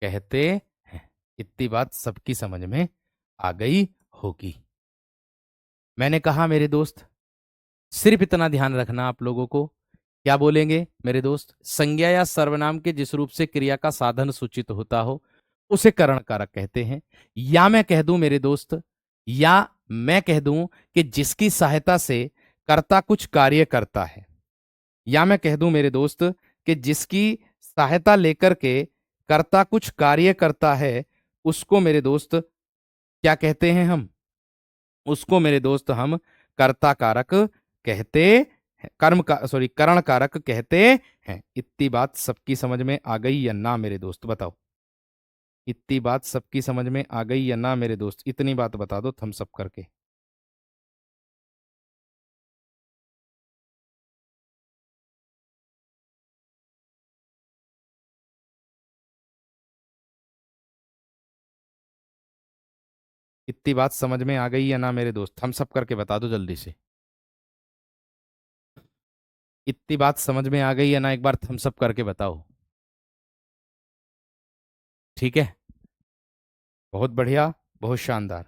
कहते हैं। इतनी बात सबकी समझ में आ गई होगी। मैंने कहा मेरे दोस्त, सिर्फ इतना ध्यान रखना आप लोगों को। क्या बोलेंगे मेरे दोस्त? संज्ञा या सर्वनाम के जिस रूप से क्रिया का साधन सूचित होता हो उसे करण कारक कहते हैं। या मैं कह दूं मेरे दोस्त, या मैं कह दूं कि जिसकी सहायता से कर्ता कुछ कार्य करता है। या मैं कह दूं मेरे दोस्त कि जिसकी सहायता लेकर के कर्ता कुछ कार्य करता है, उसको मेरे दोस्त क्या कहते हैं हम? उसको मेरे दोस्त हम कर्ता कारक कहते हैं, करण कारक कहते हैं। इतनी बात सबकी समझ में आ गई या ना मेरे दोस्त, बताओ। इतनी बात सबकी समझ में आ गई या ना मेरे दोस्त? इतनी बात बता दो थम्स अप करके। इतनी बात समझ में आ गई या ना मेरे दोस्त? थम्स अप करके बता दो जल्दी से। इतनी बात समझ में आ गई या ना, एक बार थम्स अप करके बताओ। ठीक है, बहुत बढ़िया, बहुत शानदार।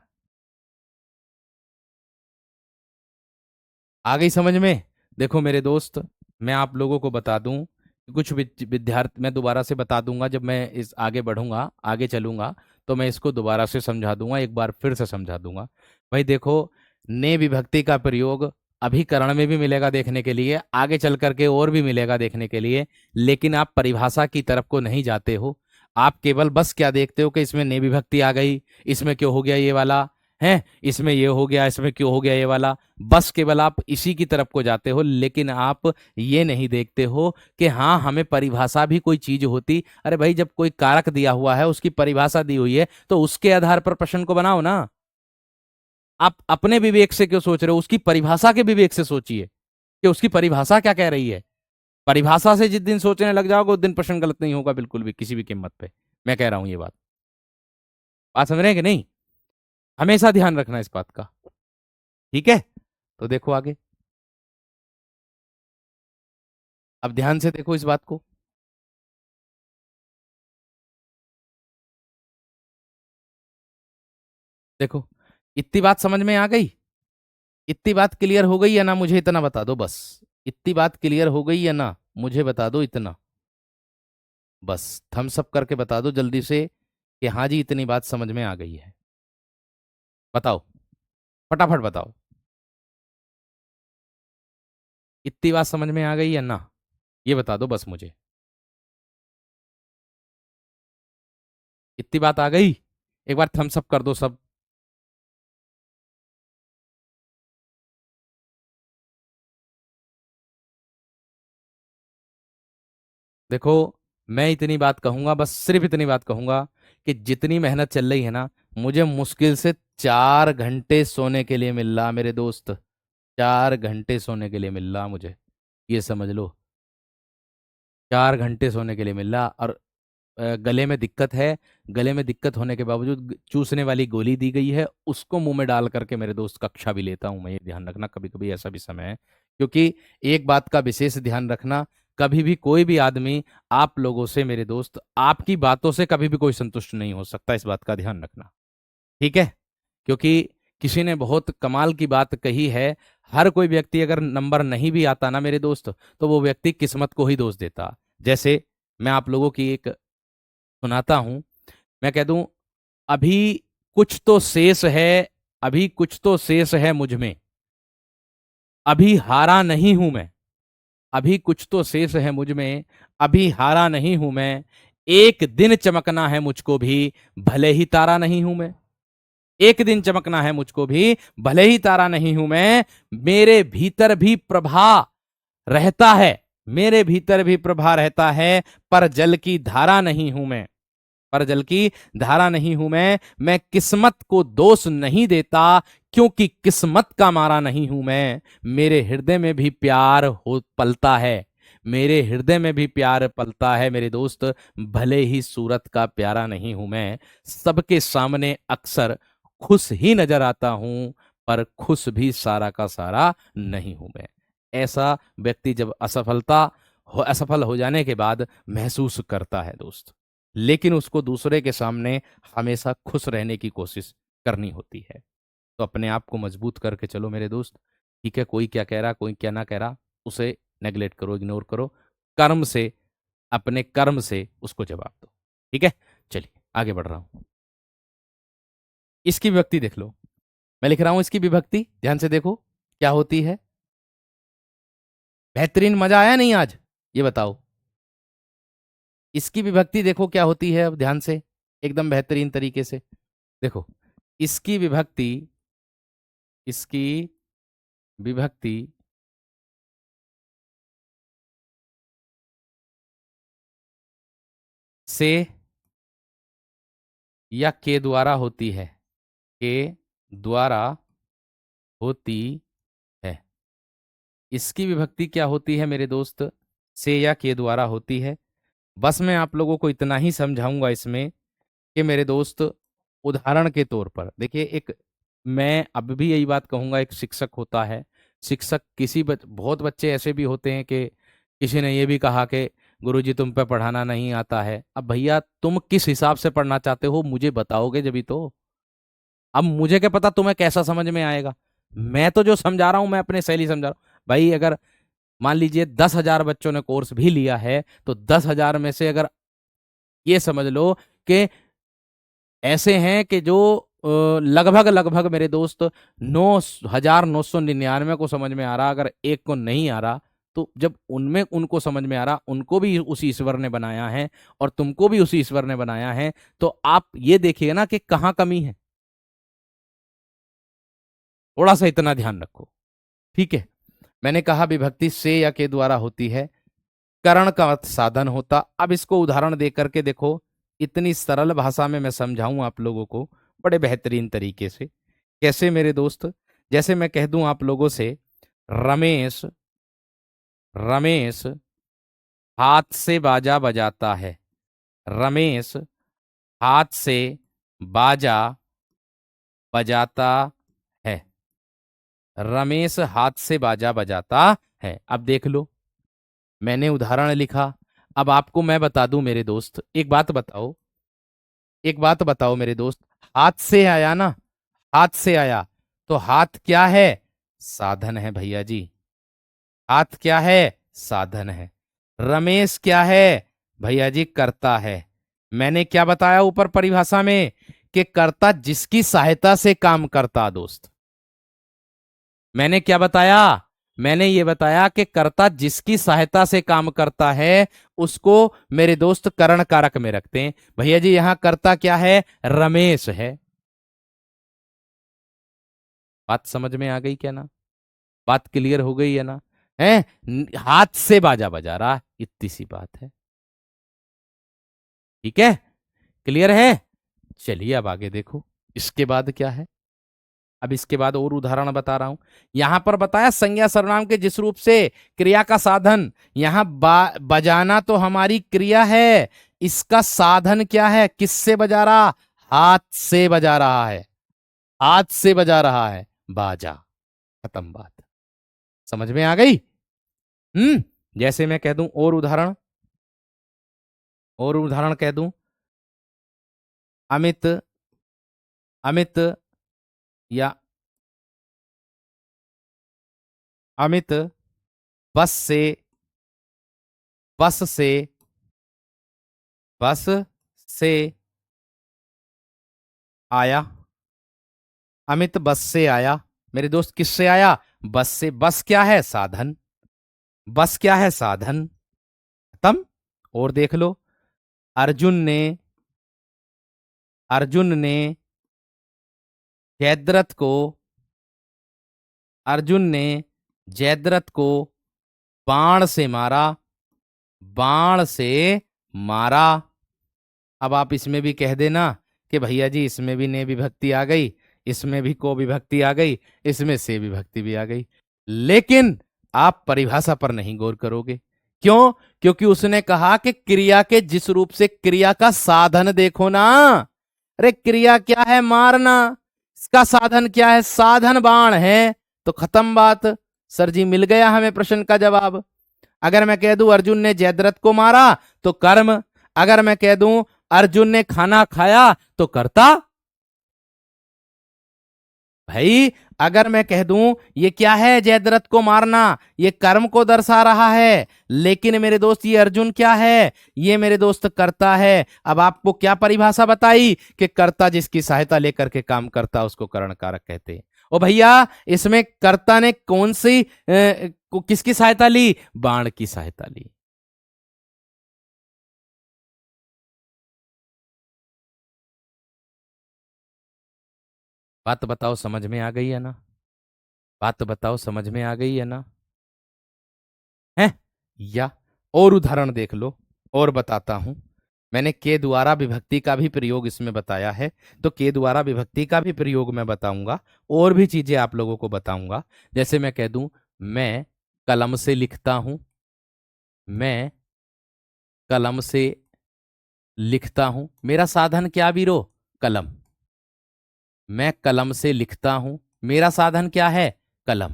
आ गई समझ में? देखो मेरे दोस्त, मैं आप लोगों को बता दूं कि कुछ विद्यार्थी, मैं दोबारा से बता दूंगा जब मैं इस आगे बढ़ूंगा, आगे चलूंगा, तो मैं इसको दोबारा से समझा दूंगा, एक बार फिर से समझा दूंगा। भाई देखो, ने विभक्ति का प्रयोग अभी करण में भी मिलेगा देखने के लिए, आगे चल करके और भी मिलेगा देखने के लिए, लेकिन आप परिभाषा की तरफ को नहीं जाते हो। आप केवल बस क्या देखते हो कि इसमें ने विभक्ति आ गई, इसमें क्यों हो गया ये वाला है, इसमें ये हो गया, इसमें क्यों हो गया ये वाला। बस केवल आप इसी की तरफ को जाते हो, लेकिन आप ये नहीं देखते हो कि हाँ, हमें परिभाषा भी कोई चीज होती। अरे भाई, जब कोई कारक दिया हुआ है, उसकी परिभाषा दी हुई है, तो उसके आधार पर प्रश्न को बनाओ ना। आप अपने विवेक से क्यों सोच रहे हो? उसकी परिभाषा के विवेक से सोचिए कि उसकी परिभाषा क्या कह रही है। परिभाषा से जिस दिन सोचने लग जाओगे उस दिन प्रश्न गलत नहीं होगा बिल्कुल भी, किसी भी कीमत पे। मैं कह रहा हूं ये बात समझ रहे हैं कि नहीं? हमेशा ध्यान रखना इस बात का। ठीक है, तो देखो आगे। अब ध्यान से देखो इस बात को। देखो, इतनी बात समझ में आ गई? इतनी बात क्लियर हो गई या ना, मुझे इतना बता दो बस। इतनी बात क्लियर हो गई या ना, मुझे बता दो इतना। बस थम्स अप करके बता दो जल्दी से कि हाँ जी, इतनी बात समझ में आ गई है। बताओ, फटाफट बताओ। इतनी बात समझ में आ गई या ना, ये बता दो बस मुझे। इतनी बात आ गई? एक बार थम्स अप कर दो सब। देखो, मैं इतनी बात कहूंगा, बस सिर्फ इतनी बात कहूंगा कि जितनी मेहनत चल रही है ना, मुझे मुश्किल से 4 घंटे सोने के लिए मिल रहा मेरे दोस्त। 4 घंटे सोने के लिए मिल रहा मुझे, ये समझ लो। 4 घंटे सोने के लिए मिल रहा, और गले में दिक्कत है। गले में दिक्कत होने के बावजूद चूसने वाली गोली दी गई है, उसको मुंह में डाल करके मेरे दोस्त कक्षा भी लेता हूं मैं। ये ध्यान रखना, कभी कभी ऐसा भी समय है। क्योंकि एक बात का विशेष ध्यान रखना, कभी भी कोई भी आदमी आप लोगों से मेरे दोस्त, आपकी बातों से कभी भी कोई संतुष्ट नहीं हो सकता, इस बात का ध्यान रखना। ठीक है? क्योंकि किसी ने बहुत कमाल की बात कही है, हर कोई व्यक्ति अगर नंबर नहीं भी आता ना मेरे दोस्त, तो वो व्यक्ति किस्मत को ही दोष देता। जैसे मैं आप लोगों की एक सुनाता हूं। मैं कह दूं, अभी कुछ तो शेष है, अभी कुछ तो शेष है मुझ में, अभी हारा नहीं हूं मैं। अभी कुछ तो शेष है मुझ में, अभी हारा नहीं हूं मैं। एक दिन चमकना है मुझको भी, भले ही तारा नहीं हूं मैं। एक दिन चमकना है मुझको भी, भले ही तारा नहीं हूं मैं। मेरे भीतर भी प्रभा रहता है, मेरे भीतर भी प्रभा रहता है, पर जल की धारा नहीं हूं मैं। पर जल की धारा नहीं हूं मैं किस्मत को दोष नहीं देता, क्योंकि किस्मत का मारा नहीं हूं मैं। मेरे हृदय में भी प्यार हो पलता है, मेरे हृदय में भी प्यार पलता है मेरे दोस्त, भले ही सूरत का प्यारा नहीं हूं मैं। सबके सामने अक्सर खुश ही नजर आता हूं, पर खुश भी सारा का सारा नहीं हूं मैं। ऐसा व्यक्ति जब असफल हो जाने के बाद महसूस करता है दोस्त। लेकिन उसको दूसरे के सामने हमेशा खुश रहने की कोशिश करनी होती है। तो अपने आप को मजबूत करके चलो मेरे दोस्त। ठीक है, कोई क्या कह रहा, कोई क्या ना कह रहा, उसे नेग्लेक्ट करो, इग्नोर करो। कर्म से, अपने कर्म से उसको जवाब दो। ठीक है, चलिए आगे बढ़ रहा हूं। इसकी विभक्ति देख लो। मैं लिख रहा हूं इसकी विभक्ति, ध्यान से देखो क्या होती है। बेहतरीन, मजा आया नहीं आज? ये बताओ। इसकी विभक्ति देखो क्या होती है, अब ध्यान से, एकदम बेहतरीन तरीके से देखो। इसकी विभक्ति, इसकी विभक्ति से या के द्वारा होती है, के द्वारा होती है। इसकी विभक्ति क्या होती है मेरे दोस्त? से या के द्वारा होती है। बस मैं आप लोगों को इतना ही समझाऊंगा इसमें कि मेरे दोस्त, उदाहरण के तौर पर देखिए, एक, मैं अब भी यही बात कहूंगा, एक शिक्षक होता है। शिक्षक बहुत बच्चे ऐसे भी होते हैं कि किसी ने ये भी कहा कि गुरुजी तुम पे पढ़ाना नहीं आता है। अब भैया तुम किस हिसाब से पढ़ना चाहते हो मुझे बताओगे जब ही तो। अब मुझे क्या पता तुम्हें कैसा समझ में आएगा। मैं तो जो समझा रहा हूं मैं अपने शैली समझा रहा हूं भाई। अगर मान लीजिए 10,000 बच्चों ने कोर्स भी लिया है, तो 10,000 में से अगर ये समझ लो कि ऐसे हैं कि जो लगभग लगभग मेरे दोस्त 9,999 को समझ में आ रहा, अगर एक को नहीं आ रहा, तो जब उनमें उनको समझ में आ रहा, उनको भी उसी ईश्वर ने बनाया है और तुमको भी उसी ईश्वर ने बनाया है, तो आप ये देखिए ना कि कहाँ कमी है। थोड़ा सा इतना ध्यान रखो। ठीक है, मैंने कहा विभक्ति से या के द्वारा होती है, करण का अर्थ साधन होता। अब इसको उदाहरण दे करके देखो, इतनी सरल भाषा में मैं समझाऊं आप लोगों को बड़े बेहतरीन तरीके से। कैसे मेरे दोस्त? जैसे मैं कह दूं आप लोगों से, रमेश, रमेश हाथ से बाजा बजाता है। रमेश हाथ से बाजा बजाता है। रमेश हाथ से बाजा बजाता है। अब देख लो, मैंने उदाहरण लिखा। अब आपको मैं बता दूं मेरे दोस्त, एक बात बताओ, एक बात बताओ मेरे दोस्त। हाथ से आया ना, हाथ से आया, तो हाथ क्या है? साधन है भैया जी। हाथ क्या है? साधन है। रमेश क्या है भैया जी? कर्ता है। मैंने क्या बताया ऊपर परिभाषा में कि कर्ता जिसकी सहायता से काम करता। दोस्त मैंने क्या बताया? मैंने ये बताया कि कर्ता जिसकी सहायता से काम करता है उसको मेरे दोस्त करण कारक में रखते हैं। भैया जी यहां कर्ता क्या है? रमेश है। बात समझ में आ गई क्या ना? बात क्लियर हो गई है ना? है, हाथ से बाजा बजा रहा, इतनी सी बात है। ठीक है, क्लियर है? चलिए अब आगे देखो, इसके बाद क्या है। अब इसके बाद और उदाहरण बता रहा हूं। यहां पर बताया संज्ञा सर्वनाम के जिस रूप से क्रिया का साधन। यहां बजाना तो हमारी क्रिया है, इसका साधन क्या है? किससे बजा रहा? हाथ से बजा रहा है। हाथ से बजा रहा है बाजा। खत्म बात। समझ में आ गई? जैसे मैं कह दूं और उदाहरण, और उदाहरण कह दूं, अमित, अमित या अमित बस से, बस से, बस से आया। अमित बस से आया। मेरे दोस्त किससे आया? बस से। बस क्या है? साधन। बस क्या है? साधन। खत्म। और देख लो, अर्जुन ने, अर्जुन ने जयद्रथ को, अर्जुन ने जयद्रथ को बाण से मारा। बाण से मारा। अब आप इसमें भी कह देना कि भैया जी इसमें भी ने विभक्ति आ गई, इसमें भी को विभक्ति आ गई, इसमें से विभक्ति भी आ गई। लेकिन आप परिभाषा पर नहीं गौर करोगे। क्यों? क्योंकि उसने कहा कि क्रिया के जिस रूप से क्रिया का साधन देखो ना। अरे क्रिया क्या है? मारना। इसका साधन क्या है? साधन बाण है। तो खत्म बात। सर जी मिल गया हमें प्रश्न का जवाब। अगर मैं कह दूं अर्जुन ने जयद्रथ को मारा तो कर्म। अगर मैं कह दूं अर्जुन ने खाना खाया तो कर्ता। भाई अगर मैं कह दूं ये क्या है, जयद्रथ को मारना, ये कर्म को दर्शा रहा है, लेकिन मेरे दोस्त ये अर्जुन क्या है, ये मेरे दोस्त कर्ता है। अब आपको क्या परिभाषा बताई कि कर्ता जिसकी सहायता लेकर के काम करता उसको करण कारक कहते हैं। ओ भैया इसमें कर्ता ने कौन सी किसकी सहायता ली, बाण की सहायता ली। बात बताओ समझ में आ गई है ना, बात बताओ समझ में आ गई है ना, है या और उदाहरण देख लो और बताता हूं। मैंने के द्वारा विभक्ति का भी प्रयोग इसमें बताया है, तो के द्वारा विभक्ति का भी प्रयोग मैं बताऊंगा, और भी चीजें आप लोगों को बताऊंगा। जैसे मैं कह दूं मैं कलम से लिखता हूं, मैं कलम से लिखता हूं, मेरा साधन क्या वीरो, कलम। मैं कलम से लिखता हूं, मेरा साधन क्या है, कलम।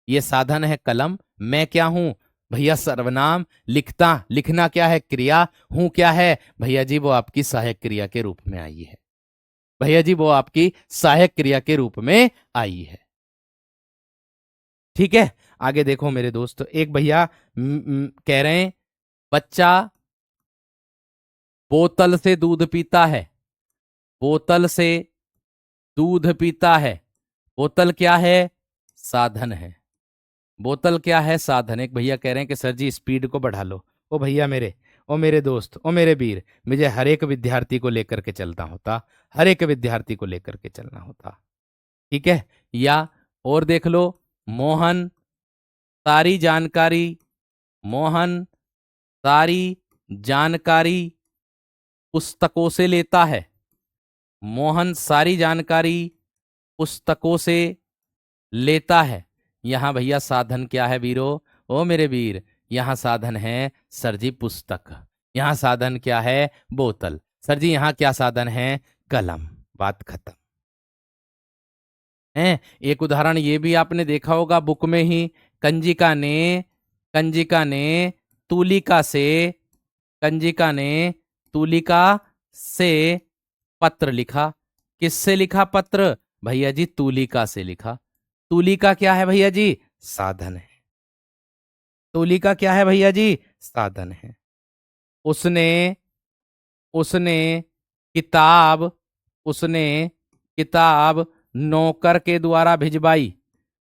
ये साधन है कलम, मैं क्या हूं भैया, सर्वनाम। लिखता, लिखना क्या है, क्रिया। हूं क्या है भैया जी, वो आपकी सहायक क्रिया के रूप में आई है। भैया जी वो आपकी सहायक क्रिया के रूप में आई है। ठीक है, आगे देखो मेरे दोस्त, एक भैया कह रहे हैं बच्चा बोतल से दूध पीता है, बोतल से दूध पीता है। बोतल क्या है, साधन है। बोतल क्या है, साधन। एक भैया कह रहे हैं कि सर जी स्पीड को बढ़ा लो। ओ भैया मेरे, ओ मेरे दोस्त, ओ मेरे वीर, मुझे हर एक विद्यार्थी को लेकर के चलता होता, हर एक विद्यार्थी को लेकर के चलना होता। ठीक है, या और देख लो, मोहन सारी जानकारी, मोहन सारी जानकारी पुस्तकों से लेता है। मोहन सारी जानकारी पुस्तकों से लेता है। यहां भैया साधन क्या है वीरो, ओ मेरे वीर, यहां साधन है सर जी पुस्तक। यहां साधन क्या है, बोतल। सर जी यहां क्या साधन है, कलम। बात खत्म है। एक उदाहरण ये भी आपने देखा होगा बुक में ही, कंजिका ने, कंजिका ने तूलिका से, कंजिका ने तूलिका से पत्र लिखा। किससे लिखा पत्र, भैया जी तूलिका से लिखा। तूलिका क्या है भैया जी, साधन है। तूलिका क्या है भैया जी, साधन है। उसने, उसने किताब, उसने किताब नौकर के द्वारा भिजवाई।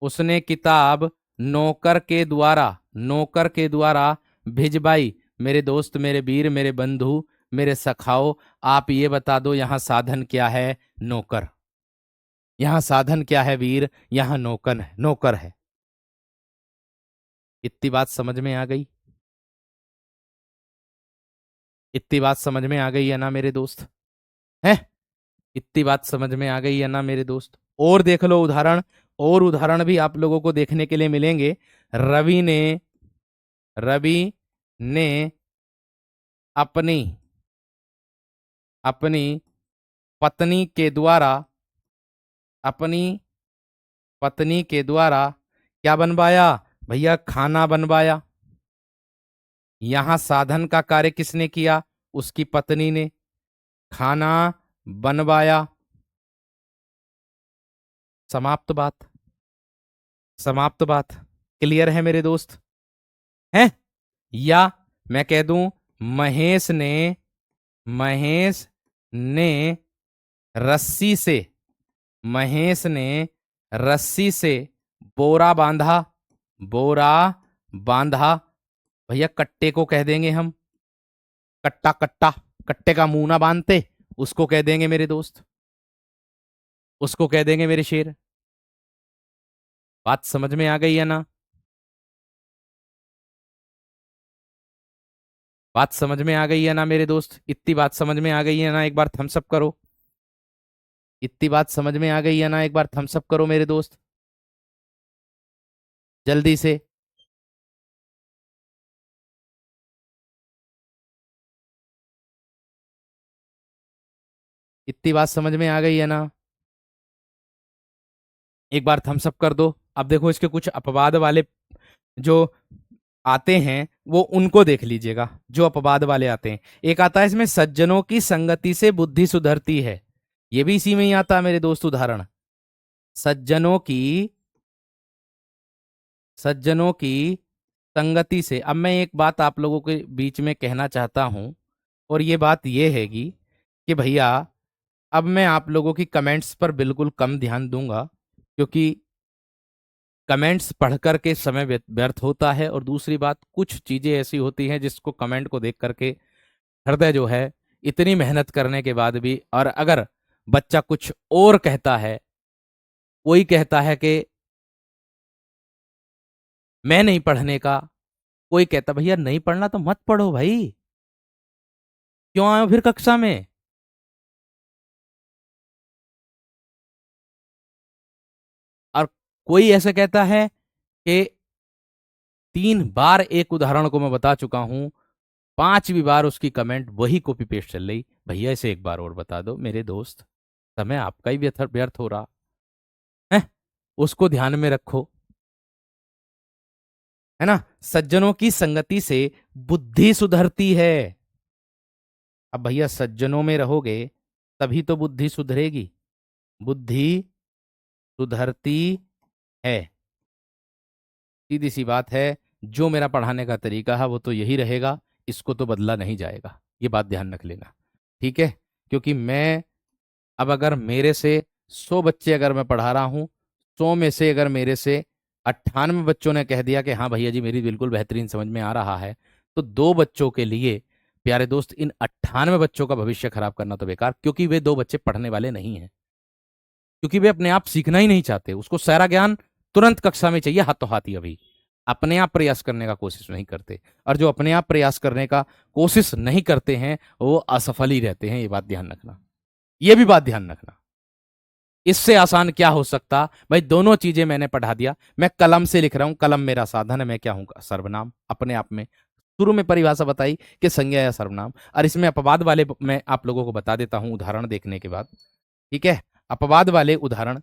उसने किताब नौकर के द्वारा, नौकर के द्वारा भिजवाई। मेरे दोस्त, मेरे वीर, मेरे बंधु, मेरे सखाओ, आप ये बता दो यहां साधन क्या है, नौकर। यहां साधन क्या है वीर, यहां नौकर है, नौकर है। इतनी बात समझ में आ गई, इतनी बात समझ में आ गई है ना मेरे दोस्त, है। इतनी बात समझ में आ गई है ना मेरे दोस्त। और देख लो उदाहरण, और उदाहरण भी आप लोगों को देखने के लिए मिलेंगे। रवि ने, रवि ने अपनी, अपनी पत्नी के द्वारा, अपनी पत्नी के द्वारा क्या बनवाया भैया, खाना बनवाया। यहां साधन का कार्य किसने किया, उसकी पत्नी ने, खाना बनवाया। समाप्त बात, समाप्त बात। क्लियर है मेरे दोस्त, है। या मैं कह दूं महेश ने, महेश ने रस्सी से, महेश ने रस्सी से बोरा बांधा, बोरा बांधा। भैया कट्टे को कह देंगे हम, कट्टा कट्टा, कट्टे का मुंह ना बांधते, उसको कह देंगे मेरे दोस्त, उसको कह देंगे मेरे शेर। बात समझ में आ गई है ना, बात समझ में आ गई है ना मेरे दोस्त, इतनी बात समझ में आ गई है ना, एक बार थम्स अप करो। इतनी बात समझ में आ गई है ना, एक बार थम्स अप करो मेरे दोस्त, जल्दी से। इतनी बात समझ में आ गई है ना, एक बार थम्स अप कर दो। अब देखो इसके कुछ अपवाद वाले जो आते हैं वो उनको देख लीजिएगा, जो अपवाद वाले आते हैं। एक आता है इसमें, सज्जनों की संगति से बुद्धि सुधरती है। ये भी इसी में ही आता है मेरे दोस्त उदाहरण। सज्जनों की सज्जनों की संगति से। अब मैं एक बात आप लोगों के बीच में कहना चाहता हूं, और ये बात ये हैगी कि भैया, अब मैं आप लोगों की कमेंट्स पर बिल्कुल कम ध्यान दूंगा, क्योंकि कमेंट्स पढ़ करके समय व्यर्थ होता है। और दूसरी बात, कुछ चीजें ऐसी होती हैं जिसको कमेंट को देख करके हृदय जो है, इतनी मेहनत करने के बाद भी, और अगर बच्चा कुछ और कहता है, कोई कहता है कि मैं नहीं पढ़ने का, कोई कहता भैया नहीं पढ़ना तो मत पढ़ो भाई, क्यों आए हो फिर कक्षा में। और कोई ऐसे कहता है कि 3 बार एक उदाहरण को मैं बता चुका हूं, 5वीं बार उसकी कमेंट वही कॉपी पेस्ट चल रही, भैया इसे एक बार और बता दो मेरे दोस्त, समय आपका ही व्यर्थ व्यर्थ हो रहा है, उसको ध्यान में रखो, है ना। सज्जनों की संगति से बुद्धि सुधरती है। अब भैया सज्जनों में रहोगे तभी तो बुद्धि सुधरेगी, बुद्धि सुधरती है। सीधी सी बात है, जो मेरा पढ़ाने का तरीका है वो तो यही रहेगा, इसको तो बदला नहीं जाएगा, ये बात ध्यान रख लेना, ठीक है। क्योंकि मैं, अब अगर मेरे से 100 बच्चे अगर मैं पढ़ा रहा हूं, 100 में से अगर मेरे से 98 बच्चों ने कह दिया कि हाँ भैया जी मेरी बिल्कुल बेहतरीन समझ में आ रहा है, तो 2 बच्चों के लिए, प्यारे दोस्त, इन 98 बच्चों का भविष्य खराब करना तो बेकार, क्योंकि वे 2 बच्चे पढ़ने वाले नहीं हैं, क्योंकि वे अपने आप सीखना ही नहीं चाहते, उसको सारा ज्ञान तुरंत कक्षा में चाहिए, हाथों हाथी, अभी अपने आप प्रयास करने का कोशिश नहीं करते। और जो अपने आप प्रयास करने का कोशिश नहीं करते हैं वो असफल ही रहते हैं, ये बात ध्यान रखना, ये भी बात ध्यान रखना। इससे आसान क्या हो सकता भाई, दोनों चीजें मैंने पढ़ा दिया, मैं कलम से लिख रहा हूं, कलम मेरा साधन है, मैं क्या हूं, सर्वनाम अपने आप में। शुरू में परिभाषा बताई कि संज्ञा या सर्वनाम, और इसमें अपवाद वाले मैं आप लोगों को बता देता हूं उदाहरण देखने के बाद, ठीक है। अपवाद वाले उदाहरण,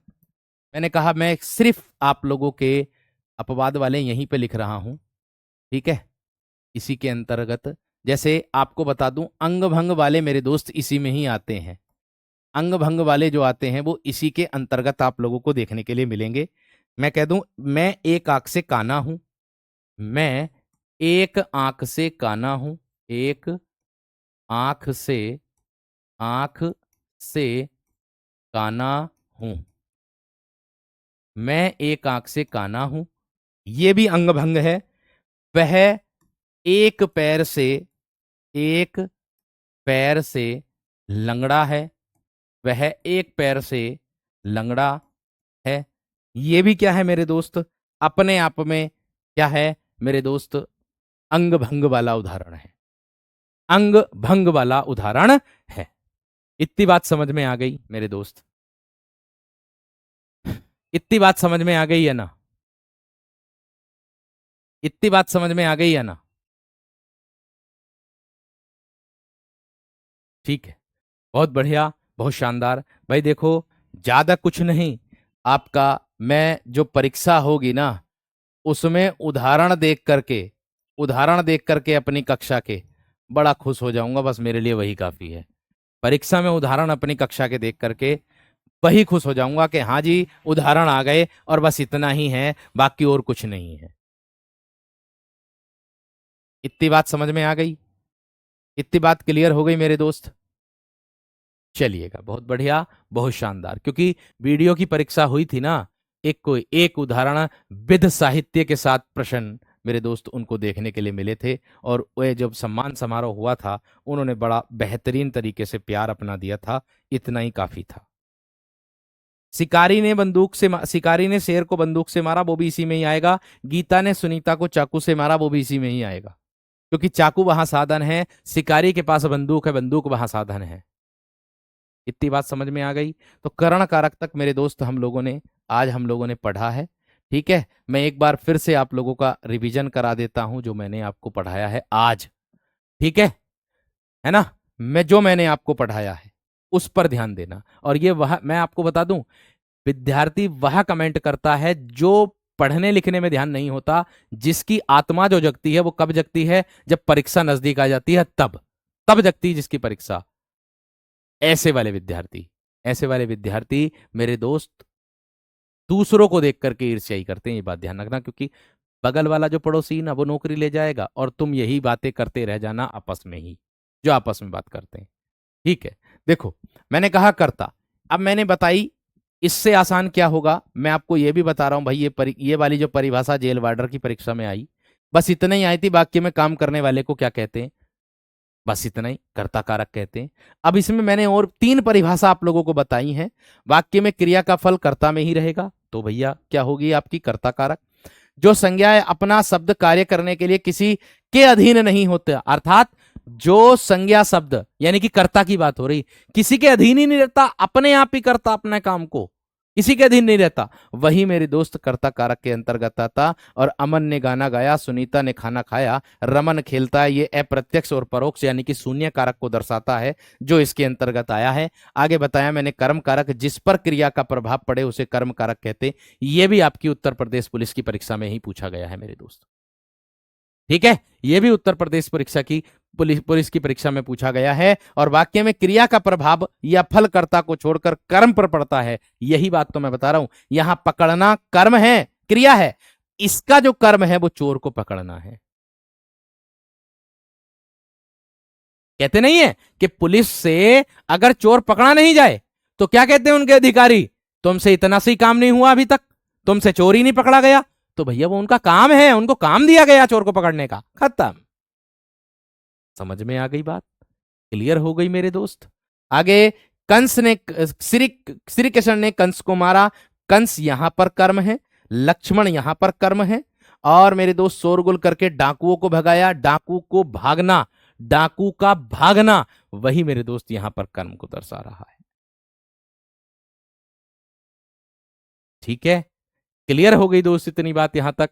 मैंने कहा मैं सिर्फ आप लोगों के अपवाद वाले यहीं पे लिख रहा हूं, ठीक है। इसी के अंतर्गत, जैसे आपको बता दूं, अंग भंग वाले मेरे दोस्त इसी में ही आते हैं, अंग भंग वाले जो आते हैं वो इसी के अंतर्गत आप लोगों को देखने के लिए मिलेंगे। मैं कह दूं, मैं एक आंख से काना हूं, मैं एक आंख से काना हूं, एक आंख से आंख से काना हूं, मैं एक आंख से काना हूं, ये भी अंग भंग है। वह एक पैर से एक पैर से लंगड़ा है, वह एक पैर से लंगड़ा है, ये भी क्या है मेरे दोस्त, अपने आप में क्या है मेरे दोस्त, अंग भंग वाला उदाहरण है, अंग भंग वाला उदाहरण है। इतनी बात समझ में आ गई मेरे दोस्त, इतनी बात समझ में आ गई है ना, इतनी बात समझ में आ गई है ना, ठीक है, बहुत बढ़िया, बहुत शानदार। भाई देखो, ज्यादा कुछ नहीं, आपका, मैं जो परीक्षा होगी ना, उसमें उदाहरण देख करके अपनी कक्षा के बड़ा खुश हो जाऊंगा, बस मेरे लिए वही काफी है। परीक्षा में उदाहरण अपनी कक्षा के देख करके वही खुश हो जाऊंगा कि हाँ जी उदाहरण आ गए, और बस इतना ही है, बाकी और कुछ नहीं है। इतनी बात समझ में आ गई, इतनी बात क्लियर हो गई मेरे दोस्त। चलिएगा, बहुत बढ़िया, बहुत शानदार। क्योंकि वीडियो की परीक्षा हुई थी ना, एक उदाहरण विध साहित्य के साथ प्रश्न मेरे दोस्त उनको देखने के लिए मिले थे, और वह जब सम्मान समारोह हुआ था, उन्होंने बड़ा बेहतरीन तरीके से प्यार अपना दिया था, इतना ही काफी था। शिकारी ने शेर को बंदूक से मारा, वो भी इसी में ही आएगा। गीता ने सुनीता को चाकू से मारा, वो भी इसी में ही आएगा, क्योंकि चाकू वहां साधन है, शिकारी के पास बंदूक है, बंदूक वहां साधन है। इतनी बात समझ में आ गई। तो करण कारक तक मेरे दोस्त हम लोगों ने पढ़ा है, ठीक है। मैं एक बार फिर से आप लोगों का रिवीजन करा देता हूं जो मैंने आपको पढ़ाया है आज, ठीक है ना। मैंने आपको पढ़ाया है उस पर ध्यान देना। और ये वह मैं आपको बता दूं, विद्यार्थी वह कमेंट करता है जो पढ़ने लिखने में ध्यान नहीं होता, जिसकी आत्मा जो जगती है वो कब जगती है? जब परीक्षा नजदीक आ जाती है, तब तब जगती है जिसकी परीक्षा। ऐसे वाले विद्यार्थी, ऐसे वाले विद्यार्थी मेरे दोस्त दूसरों को देख करके ईर्ष्या करते हैं, ये बात ध्यान रखना, क्योंकि बगल वाला जो पड़ोसी ना वो नौकरी ले जाएगा और तुम यही बातें करते रह जाना आपस में ही, जो आपस में बात करते हैं। ठीक है, देखो मैंने कहा कर्ता, अब मैंने बताई, इससे आसान क्या होगा? मैं आपको ये भी बता रहा हूं भाई, ये वाली जो परिभाषा जेल वार्डर की परीक्षा में आई, बस इतना ही आई थी। वाक्य में काम करने वाले को क्या कहते हैं? बस इतना ही, कर्ता कारक कहते हैं। अब इसमें मैंने और 3 परिभाषा आप लोगों को बताई हैं। वाक्य में क्रिया का फल कर्ता में ही रहेगा, तो भैया क्या होगी आपकी? कर्ता कारक। जो संज्ञाएं अपना शब्द कार्य करने के लिए किसी के अधीन नहीं होते, अर्थात जो संज्ञा शब्द यानी कि कर्ता की बात हो रही, किसी के अधीन ही नहीं रहता, अपने आप ही करता अपने काम को, किसी के अधीन नहीं रहता, वही मेरे दोस्त कर्ता कारक के अंतर्गत आता। और अमन ने गाना गाया, सुनीता ने खाना खाया, रमन खेलता है, ये अप्रत्यक्ष और परोक्ष यानी कि शून्य कारक को दर्शाता है, जो इसके अंतर्गत आया है। आगे बताया मैंने कर्म कारक, जिस पर क्रिया का प्रभाव पड़े उसे कर्म कारक कहते। ये भी आपकी उत्तर प्रदेश पुलिस की परीक्षा में ही पूछा गया है मेरे दोस्त। ठीक है, यह भी उत्तर प्रदेश परीक्षा की पुलिस की परीक्षा में पूछा गया है। और वाक्य में क्रिया का प्रभाव या फलकर्ता को छोड़कर कर्म पर पड़ता है, यही बात तो मैं बता रहा हूं। यहां पकड़ना कर्म है, क्रिया है, इसका जो कर्म है वो चोर को पकड़ना है। कहते नहीं है कि पुलिस से अगर चोर पकड़ा नहीं जाए तो क्या कहते हैं उनके अधिकारी? तुमसे इतना सी काम नहीं हुआ अभी तक, तुमसे चोर ही नहीं पकड़ा गया। तो भैया वो उनका काम है, उनको काम दिया गया चोर को पकड़ने का, खत्म। समझ में आ गई बात? क्लियर हो गई मेरे दोस्त? आगे कंस ने श्री कृष्ण ने कंस को मारा, कंस यहां पर कर्म है, लक्ष्मण यहां पर कर्म है। और मेरे दोस्त शोरगुल करके डाकुओं को भगाया, डाकू को भागना, डाकू का भागना, वही मेरे दोस्त यहां पर कर्म को दर्शा रहा है। ठीक है, क्लियर हो गई दोस्त इतनी बात यहां तक?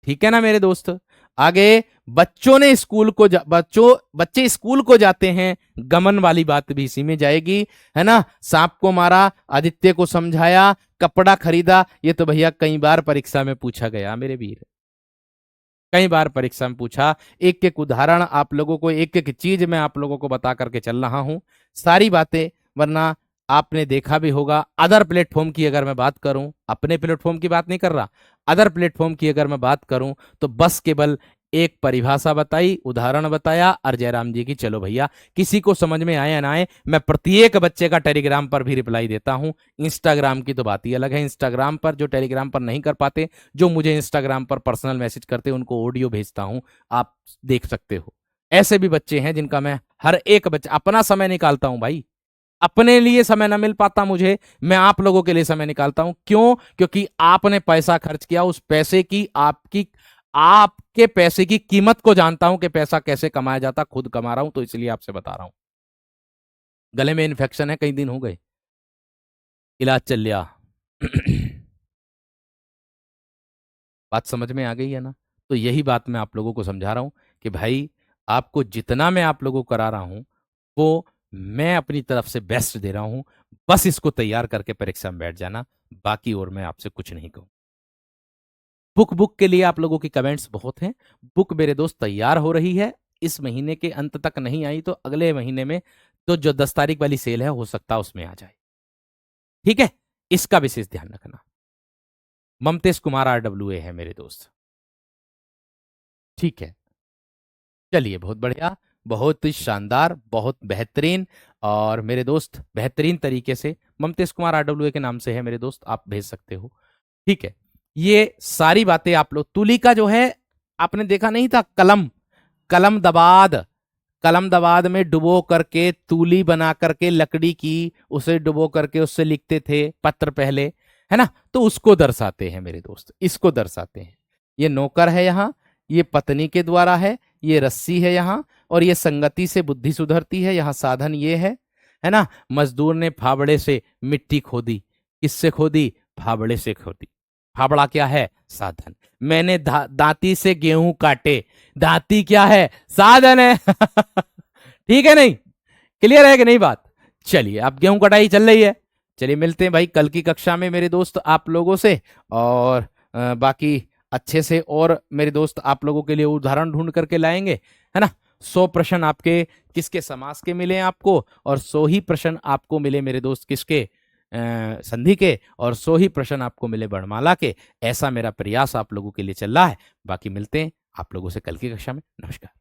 ठीक है ना मेरे दोस्त? आगे बच्चों ने स्कूल को बच्चे स्कूल को जाते हैं, गमन वाली बात भी इसी में जाएगी, है ना। सांप को मारा, आदित्य को समझाया, कपड़ा खरीदा, ये तो भैया कई बार परीक्षा में पूछा गया मेरे वीर, कई बार परीक्षा में पूछा। एक एक उदाहरण आप लोगों को, एक एक चीज मैं आप लोगों को बता करके चल रहा हूं, सारी बातें। वरना आपने देखा भी होगा, अदर प्लेटफॉर्म की अगर मैं बात करूं, अपने प्लेटफॉर्म की बात नहीं कर रहा, अदर प्लेटफॉर्म की अगर मैं बात करूं, तो बस केवल एक परिभाषा बताई, उदाहरण बताया, और जयराम जी की चलो भैया, किसी को समझ में आए या ना आए, मैं प्रत्येक बच्चे का टेलीग्राम पर भी रिप्लाई देता हूं। इंस्टाग्राम की तो बात ही अलग है, इंस्टाग्राम पर जो टेलीग्राम पर नहीं कर पाते, जो मुझे इंस्टाग्राम पर पर्सनल मैसेज करते, उनको ऑडियो भेजता हूं, आप देख सकते हो। ऐसे भी बच्चे हैं जिनका मैं हर एक बच्चा अपना समय निकालता हूं भाई, अपने लिए समय ना मिल पाता मुझे, मैं आप लोगों के लिए समय निकालता हूं। क्यों? क्योंकि आपने पैसा खर्च किया, उस पैसे की आपके पैसे की कीमत को जानता हूं कि पैसा कैसे कमाया जाता, खुद कमा रहा हूं, तो इसलिए आपसे बता रहा हूं। गले में इन्फेक्शन है, कई दिन हो गए, इलाज चल लिया। बात समझ में आ गई है ना? तो यही बात मैं आप लोगों को समझा रहा हूं कि भाई आपको जितना मैं आप लोगों को करा रहा हूं, वो मैं अपनी तरफ से बेस्ट दे रहा हूं। बस इसको तैयार करके परीक्षा में बैठ जाना, बाकी और मैं आपसे कुछ नहीं कहूं। बुक के लिए आप लोगों की कमेंट्स बहुत हैं। बुक मेरे दोस्त तैयार हो रही है, इस महीने के अंत तक नहीं आई तो अगले महीने में, तो जो 10 तारीख वाली सेल है हो सकता है उसमें आ जाए। ठीक है, इसका विशेष ध्यान रखना। ममतेश कुमार RWA है मेरे दोस्त। ठीक है, चलिए बहुत बढ़िया, बहुत ही शानदार, बहुत बेहतरीन। और मेरे दोस्त बेहतरीन तरीके से ममतेश कुमार RWA के नाम से है मेरे दोस्त, आप भेज सकते हो। ठीक है, ये सारी बातें आप लोग, तुलिका जो है आपने देखा नहीं था, कलम कलम दबाद, कलम दबाद में डुबो करके तूली बना करके लकड़ी की, उसे डुबो करके उससे लिखते थे पत्र पहले, है ना। तो उसको दर्शाते हैं मेरे दोस्त, इसको दर्शाते हैं। ये नौकर है यहाँ, ये पत्नी के द्वारा है, ये रस्सी है यहाँ, और ये संगति से बुद्धि सुधरती है, यहाँ साधन ये है ना। मजदूर ने फावड़े से मिट्टी खोदी, किससे खोदी? फावड़े से खोदी। फावड़ा क्या है? साधन। मैंने दांती से गेहूं काटे, दांती क्या है? साधन है। ठीक है नहीं? क्लियर है कि नहीं बात? चलिए, अब गेहूं कटाई चल रही है, चलिए मिलते हैं भाई कल की कक्षा में मेरे दोस्त आप लोगों से। और बाकी अच्छे से और मेरे दोस्त आप लोगों के लिए उदाहरण ढूंढ करके लाएंगे, है ना। 100 प्रश्न आपके किसके समास के मिले आपको, और 100 ही प्रश्न आपको मिले मेरे दोस्त किसके, संधि के, और 100 ही प्रश्न आपको मिले वर्णमाला के। ऐसा मेरा प्रयास आप लोगों के लिए चल रहा है। बाकी मिलते हैं आप लोगों से कल की कक्षा में। नमस्कार।